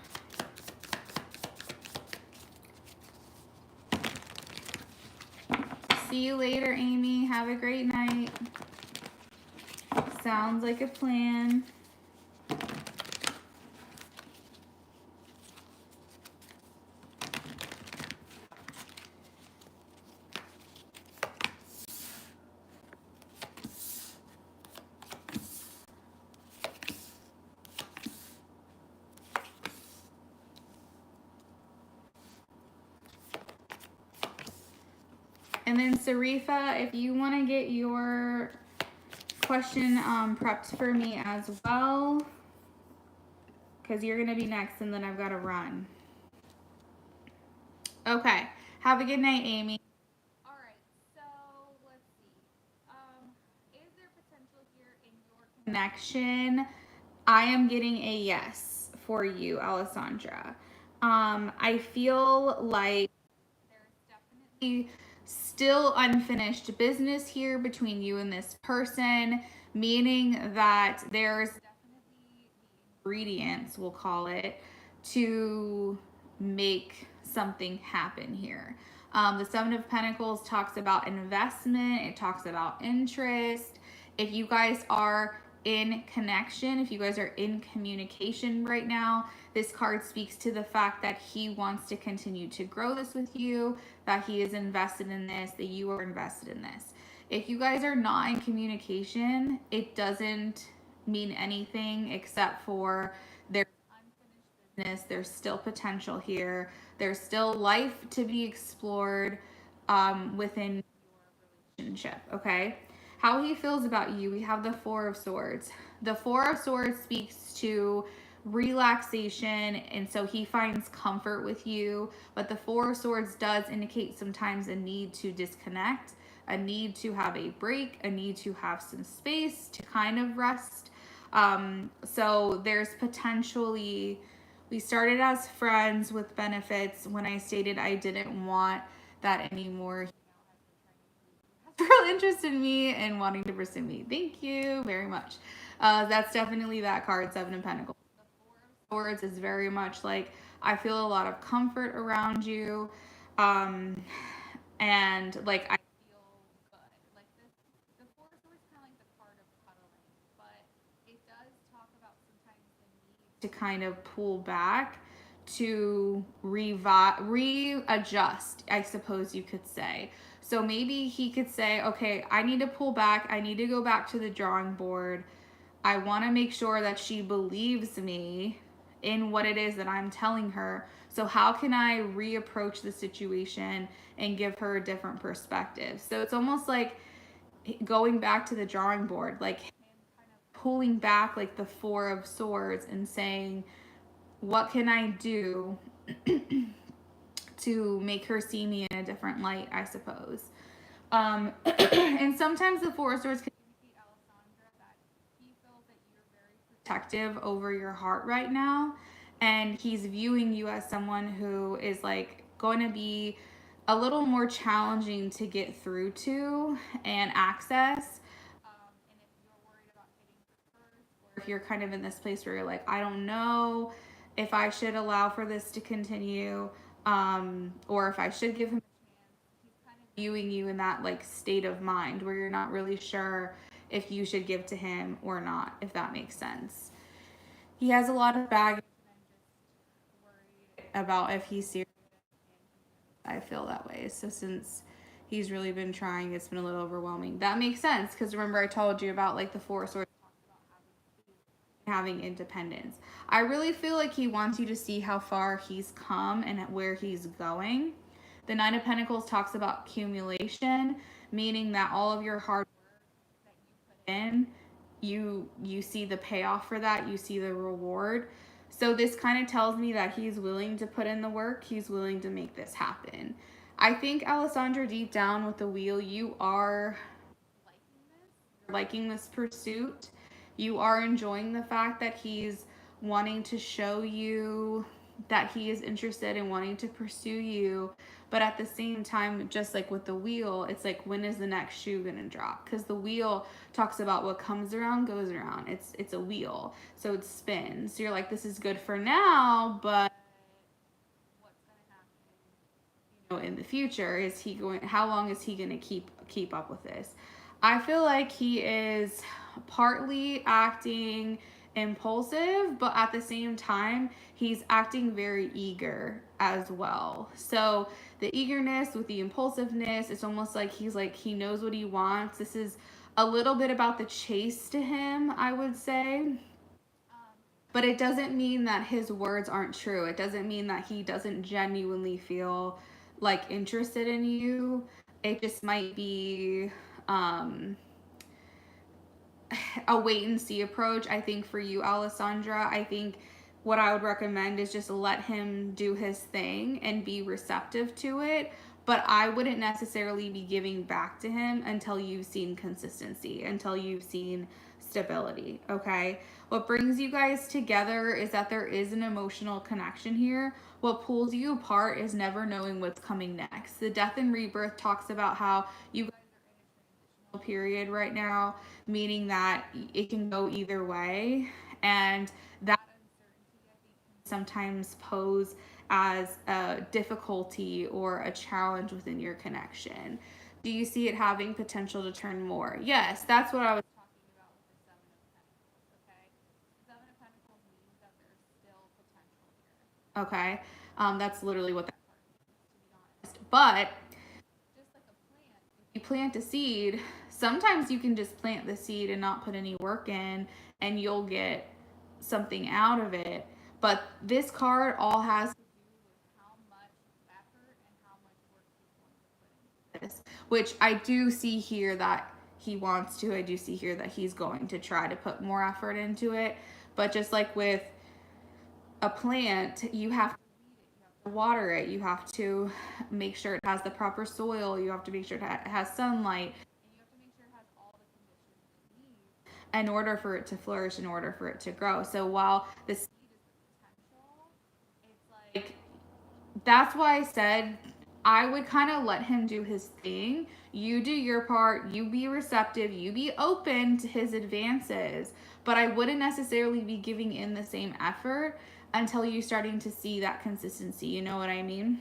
See you later, Amy. Have a great night. Sounds like a plan. And then Sarifa, if you want to get your question prepped for me as well, because you're going to be next and then I've got to run. Okay. Have a good night, Amy. All right. So let's see. Is there potential here in your connection? I am getting a yes for you, Alessandra. I feel like there's definitely still unfinished business here between you and this person, meaning that there's definitely the ingredients, we'll call it, to make something happen here. The Seven of Pentacles talks about investment, it talks about interest. If you guys are in connection, if you guys are in communication right now, this card speaks to the fact that he wants to continue to grow this with you, that he is invested in this, that you are invested in this. If you guys are not in communication, it doesn't mean anything except for there's unfinished business. There's still potential here. There's still life to be explored within your relationship, okay? How he feels about you, we have the Four of Swords. The Four of Swords speaks to relaxation, and so he finds comfort with you. But the Four of Swords does indicate sometimes a need to disconnect, a need to have a break, a need to have some space to kind of rest. So there's potentially, we started as friends with benefits when I stated I didn't want that anymore. Real interest in me and wanting to pursue me. Thank you very much. That's definitely that card, Seven of Pentacles. Swords is very much like I feel a lot of comfort around you, um, and like I feel good. Like this, the Four of Swords kind of like the card of cuddling, but it does talk about sometimes the need to kind of pull back to readjust, I suppose you could say. So maybe he could say, okay, I need to pull back. I need to go back to the drawing board. I want to make sure that she believes me in what it is that I'm telling her. So, how can I reapproach the situation and give her a different perspective? So, it's almost like going back to the drawing board, like pulling back like the Four of Swords and saying, what can I do to make her see me in a different light, I suppose. And sometimes the Four of Swords can indicate Alessandra that he feels that you're very protective over your heart right now, and he's viewing you as someone who is like going to be a little more challenging to get through to and access. And if you're worried about hitting her, or if you're kind of in this place where you're like, I don't know if I should allow for this to continue, or if I should give him viewing you in that like state of mind where you're not really sure if you should give to him or not, if that makes sense. He has a lot of baggage about if he's serious. I feel that way. So since he's really been trying, it's been a little overwhelming. That makes sense because remember I told you about like the Four Swords having independence. I really feel like he wants you to see how far he's come and where he's going. The Nine of Pentacles talks about accumulation, meaning that all of your hard in, you see the payoff for that, you see the reward. So this kind of tells me that he's willing to put in the work, he's willing to make this happen. I think Alessandra, deep down with the wheel, you are liking this pursuit. You are enjoying the fact that he's wanting to show you that he is interested in wanting to pursue you. But at the same time, just like with the wheel, it's like, when is the next shoe gonna drop? Because the wheel talks about what comes around goes around. It's a wheel, so it spins. So you're like, this is good for now, but what's gonna happen, you know, in the future? Is he going? How long is he gonna keep up with this? I feel like he is partly acting impulsive, but at the same time, he's acting very eager as well. So the eagerness with the impulsiveness, it's almost like he knows what he wants. This is a little bit about the chase to him, I would say. But it doesn't mean that his words aren't true. It doesn't mean that he doesn't genuinely feel like interested in you. It just might be a wait and see approach. I think for you, Alessandra, I think what I would recommend is just let him do his thing and be receptive to it. But I wouldn't necessarily be giving back to him until you've seen consistency, until you've seen stability. Okay. What brings you guys together is that there is an emotional connection here. What pulls you apart is never knowing what's coming next. The Death and Rebirth talks about how you period right now, meaning that it can go either way, and that sometimes pose as a difficulty or a challenge within your connection. Do you see it having potential to turn more? Yes, that's what I was talking about with the Seven of Pentacles. Okay, Seven of Pentacles means that there's still potential here. Okay, that's literally what that is, to be honest. But you plant a seed, sometimes you can just plant the seed and not put any work in, and you'll get something out of it. but this card all has to do with how much effort and how much work he's going to put into this, which I do see here that he wants to. I do see here that he's going to try to put more effort into it. But just like with a plant, you have to water it, you have to make sure it has the proper soil, you have to make sure it has sunlight, and you have to make sure it has all the conditions it needs in order for it to flourish, in order for it to grow. So while the seed is the potential, it's like, that's why I said I would kind of let him do his thing. You do your part, you be receptive, you be open to his advances, but I wouldn't necessarily be giving in the same effort until you're starting to see that consistency. You know what I mean?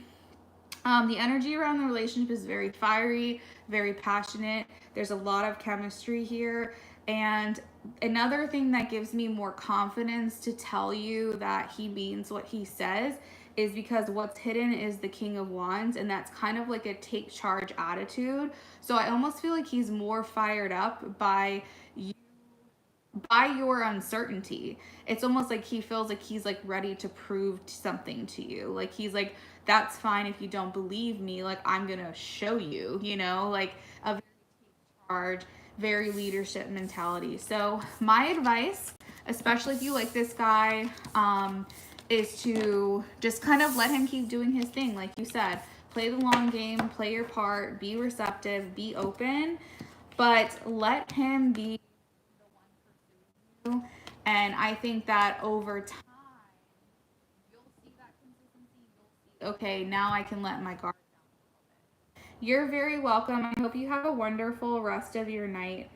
The energy around the relationship is very fiery, very passionate. There's a lot of chemistry here. And another thing that gives me more confidence to tell you that he means what he says is because what's hidden is the King of Wands, and that's kind of like a take charge attitude. So I almost feel like he's more fired up by your uncertainty. It's almost like he feels like he's like ready to prove something to you. Like he's like, that's fine if you don't believe me. Like I'm gonna show you. You know, like a very charge, very leadership mentality. So my advice, especially if you like this guy, is to just kind of let him keep doing his thing. Like you said, play the long game, play your part, be receptive, be open, but let him be the one pursuing you. And I think that over time, you'll see that consistency. You'll see, okay, now I can let my guard down. You're very welcome. I hope you have a wonderful rest of your night.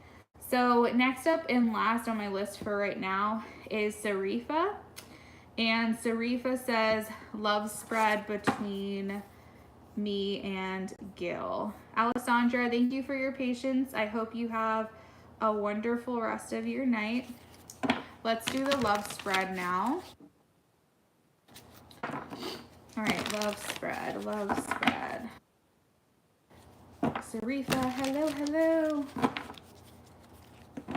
So next up and last on my list for right now is Sarifa. And Sarifa says, love spread between me and Gil. Alessandra, thank you for your patience. I hope you have a wonderful rest of your night. Let's do the love spread now. All right, love spread, love spread. Sarifa, hello, hello.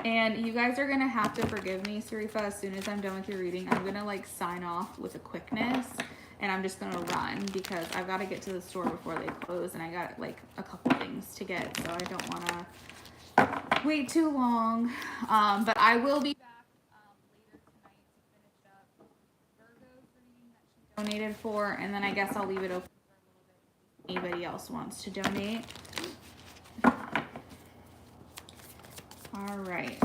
And you guys are gonna have to forgive me, Sarifa, as soon as I'm done with your reading. I'm gonna like sign off with a quickness, and I'm just gonna run because I've got to get to the store before they close, and I got like a couple things to get, so I don't want to wait too long. But I will be back later tonight to finish up Virgo's reading that she donated for, and then I guess I'll leave it open for a little bit if anybody else wants to donate. All right,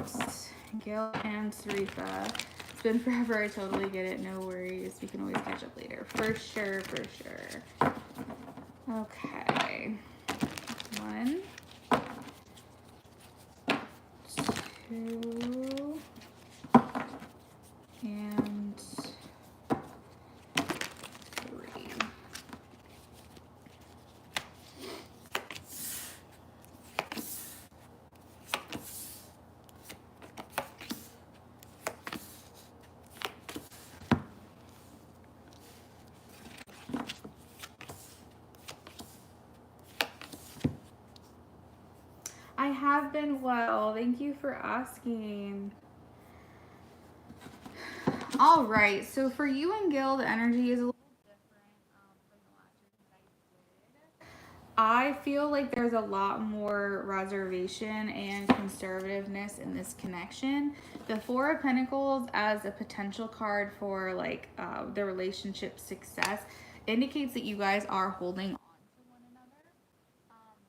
Gil and Sarifa. It's been forever. I totally get it. No worries. We can always catch up later. For sure, for sure. Okay. 1, 2, and 3. I have been well. Thank you for asking. All right. So for you and Gil, the energy is a little different from the last reading that I did. I feel like there's a lot more reservation and conservativeness in this connection. The Four of Pentacles as a potential card for like the relationship success indicates that you guys are holding on to one another.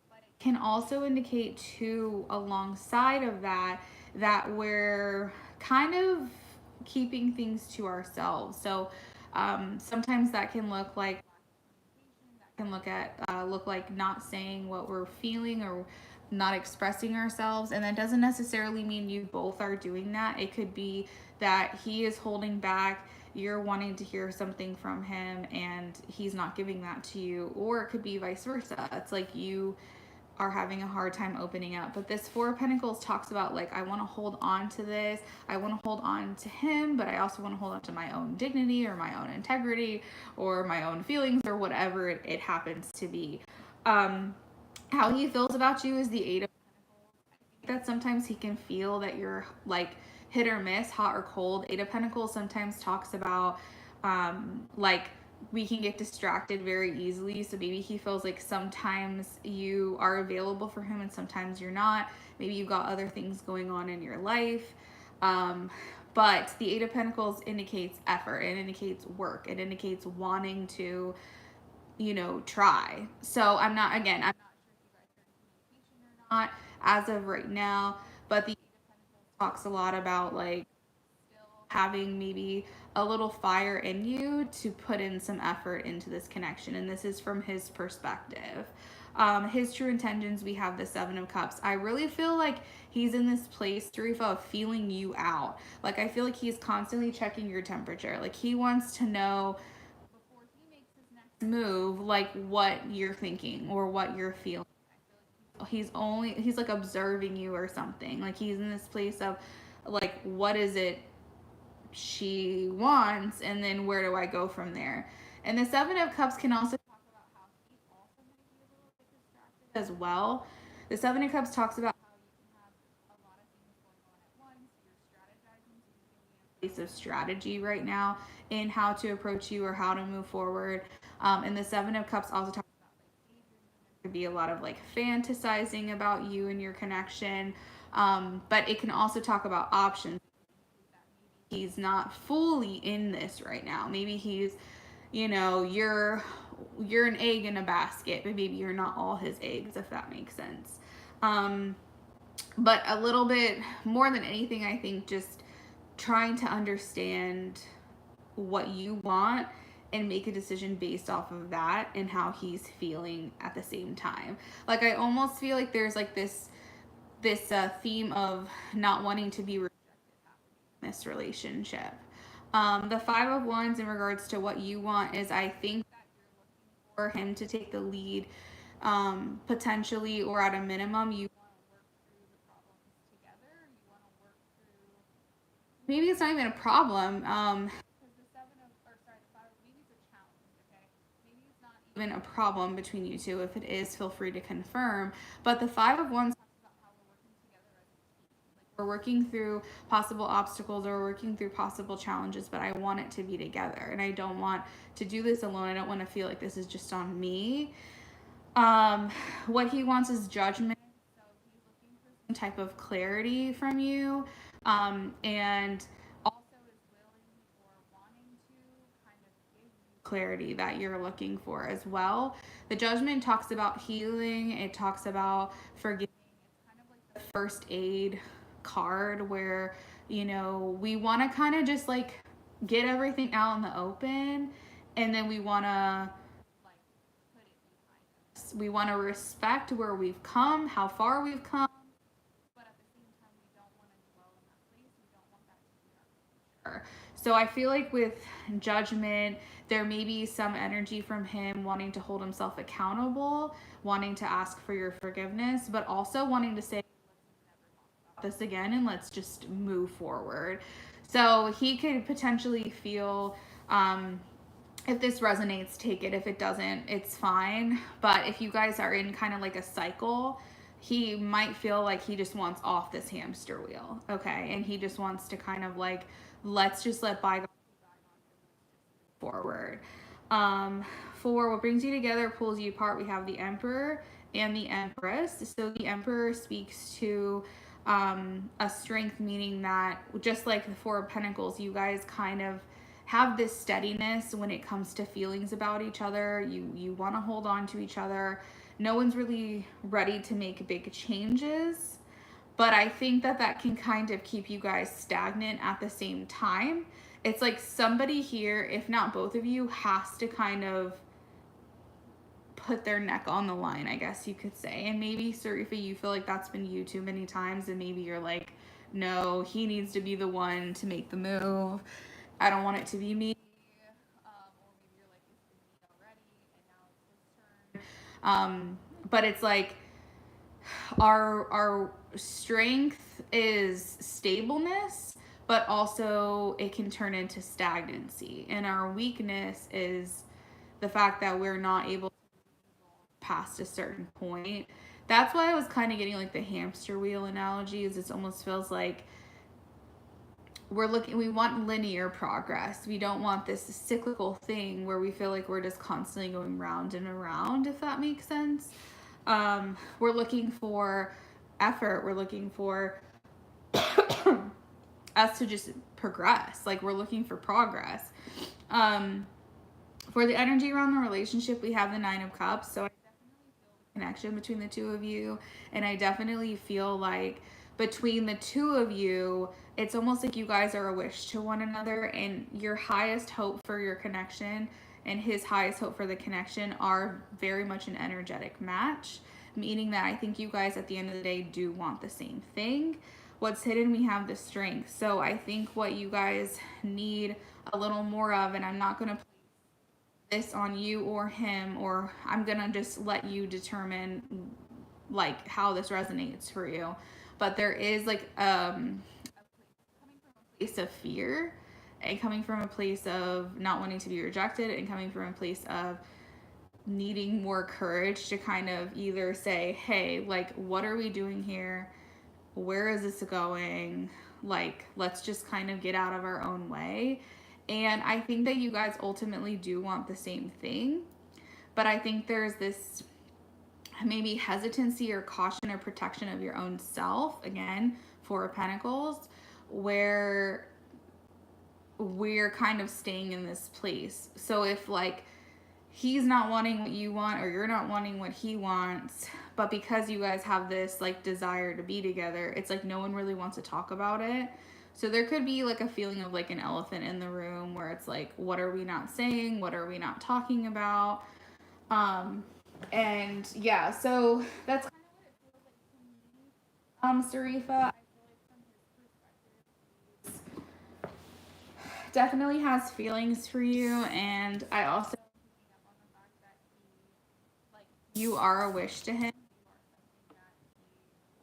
But it can also indicate too, alongside of that, that we're kind of keeping things to ourselves. So sometimes that can look like can look like not saying what we're feeling or not expressing ourselves, and that doesn't necessarily mean you both are doing that. It could be that he is holding back, you're wanting to hear something from him and he's not giving that to you, or it could be vice versa. It's like you are having a hard time opening up. But this Four of Pentacles talks about like, I want to hold on to this, I want to hold on to him, but I also want to hold on to my own dignity or my own integrity or my own feelings or whatever it happens to be. How he feels about you is the Eight of Pentacles. I think that sometimes he can feel that you're like hit or miss, hot or cold. Eight of Pentacles sometimes talks about Like we can get distracted very easily. So maybe he feels like sometimes you are available for him and sometimes you're not. Maybe you've got other things going on in your life. Um, but the Eight of Pentacles indicates effort, it indicates work, it indicates wanting to, try. So I'm not sure if you guys are in communication or not as of right now, but the Eight of Pentacles talks a lot about like having maybe a little fire in you to put in some effort into this connection. And this is from his perspective. His true intentions, we have the Seven of Cups. I really feel like he's in this place, Tarifa, of feeling you out. Like, I feel like he's constantly checking your temperature. Like, he wants to know before he makes his next move, like, what you're thinking or what you're feeling. He's like observing you or something. Like, he's in this place of, like, what is it she wants, and then where do I go from there? And the Seven of Cups can also talk about how he also might be a little bit distracted as well. The Seven of Cups talks about how you can have a lot of things going on at once. You're strategizing, so you can be in a place of strategy right now in how to approach you or how to move forward. And the Seven of Cups also talks about like daydreaming. There could be a lot of like fantasizing about you and your connection. But it can also talk about options. He's not fully in this right now. Maybe he's, you're an egg in a basket, but maybe you're not all his eggs, if that makes sense. Um, but a little bit more than anything, I think just trying to understand what you want and make a decision based off of that and how he's feeling at the same time. Like I almost feel like there's like this theme of not wanting to be this relationship. The Five of Wands in regards to what you want is I think that you're looking for him to take the lead, potentially, or at a minimum, you want to work through the problems together. You want to work through, maybe it's not even a problem. Because the Seven of, or sorry, the Five, maybe it's a challenge, okay? Maybe it's not even a problem between you two. If it is, feel free to confirm. But the Five of Wands talks about how we're working together as a team. Like we're working through possible obstacles or working through possible challenges, but I want it to be together. And I don't want to do this alone. I don't want to feel like this is just on me. What he wants is judgment. So he's looking for some type of clarity from you. And also is willing or wanting to kind of give you clarity that you're looking for as well. The judgment talks about healing, it talks about forgiving. It's kind of like the first aid card where, we want to kind of just like get everything out in the open, and then we want to like put it behind us. We want to respect where we've come, how far we've come, but at the same time, we don't want to dwell in that place. We don't want that to be our future. So I feel like with judgment, there may be some energy from him wanting to hold himself accountable, wanting to ask for your forgiveness, but also wanting to say, this again and let's just move forward. So he could potentially feel, if this resonates, take it. If it doesn't, it's fine. But if you guys are in kind of like a cycle, he might feel like he just wants off this hamster wheel. Okay. And he just wants to kind of like, let's just let bygones forward. For what brings you together, pulls you apart, we have the Emperor and the Empress. So the Emperor speaks to a strength, meaning that just like the Four of Pentacles, you guys kind of have this steadiness when it comes to feelings about each other. You want to hold on to each other. No one's really ready to make big changes, but I think that can kind of keep you guys stagnant at the same time. It's like somebody here, if not both of you, has to kind of put their neck on the line, I guess you could say. And maybe, Sarifa, you feel like that's been you too many times, and maybe you're like, no, he needs to be the one to make the move. I don't want it to be me. Or maybe you're like, it's been me already, and now it's his turn. But it's like our strength is stableness, but also it can turn into stagnancy. And our weakness is the fact that we're not able to past a certain point. That's why I was kind of getting like the hamster wheel analogy, is it almost feels like we want linear progress. We don't want this cyclical thing where we feel like we're just constantly going round and around, if that makes sense. We're looking for effort. We're looking for us to just progress. Like, we're looking for progress. For the energy around the relationship, we have the Nine of Cups. So I definitely feel the connection between the two of you. And I definitely feel like between the two of you, it's almost like you guys are a wish to one another, and your highest hope for your connection and his highest hope for the connection are very much an energetic match, meaning that I think you guys at the end of the day do want the same thing. What's hidden, we have the strength. So I think what you guys need a little more of, and I'm not going to this on you or him, or I'm gonna just let you determine like how this resonates for you. But there is like coming from a place of fear, and coming from a place of not wanting to be rejected, and coming from a place of needing more courage to kind of either say, hey, like, what are we doing here? Where is this going? Like, let's just kind of get out of our own way. And I think that you guys ultimately do want the same thing, but I think there's this maybe hesitancy or caution or protection of your own self, again, Four of Pentacles, where we're kind of staying in this place. So if like he's not wanting what you want, or you're not wanting what he wants, but because you guys have this like desire to be together, it's like no one really wants to talk about it. So there could be like a feeling of like an elephant in the room, where it's like, what are we not saying? What are we not talking about? And yeah, so that's kind of what it feels like to me. Sarifa, I feel like from his perspective, he definitely has feelings for you, and I also picking up on the fact that you are a wish to him. You are something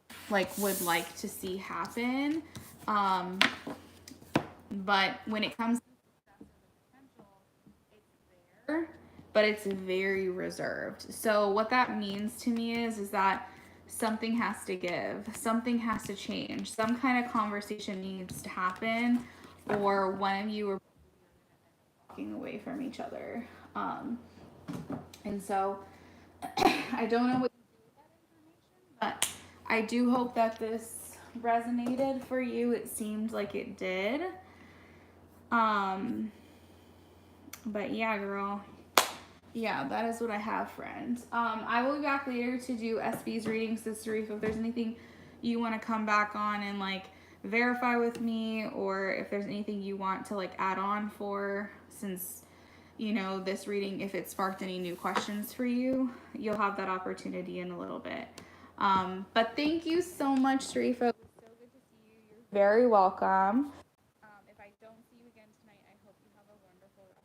that he like would like to see happen. Um, but when it comes to success or the potential, it's there, but it's very reserved. So what that means to me is that something has to give, something has to change, some kind of conversation needs to happen, or one of you are walking away from each other. And so I don't know what you do with that information, but I do hope that this resonated for you. It seemed like it did. But yeah, girl. Yeah, that is what I have, friends. I will be back later to do SB's readings, Sister Reef. If there's anything you want to come back on and like verify with me, or if there's anything you want to like add on for, since you know this reading, if it sparked any new questions for you, you'll have that opportunity in a little bit. But thank you so much, Sharifa. It was so good to see you. You're very welcome.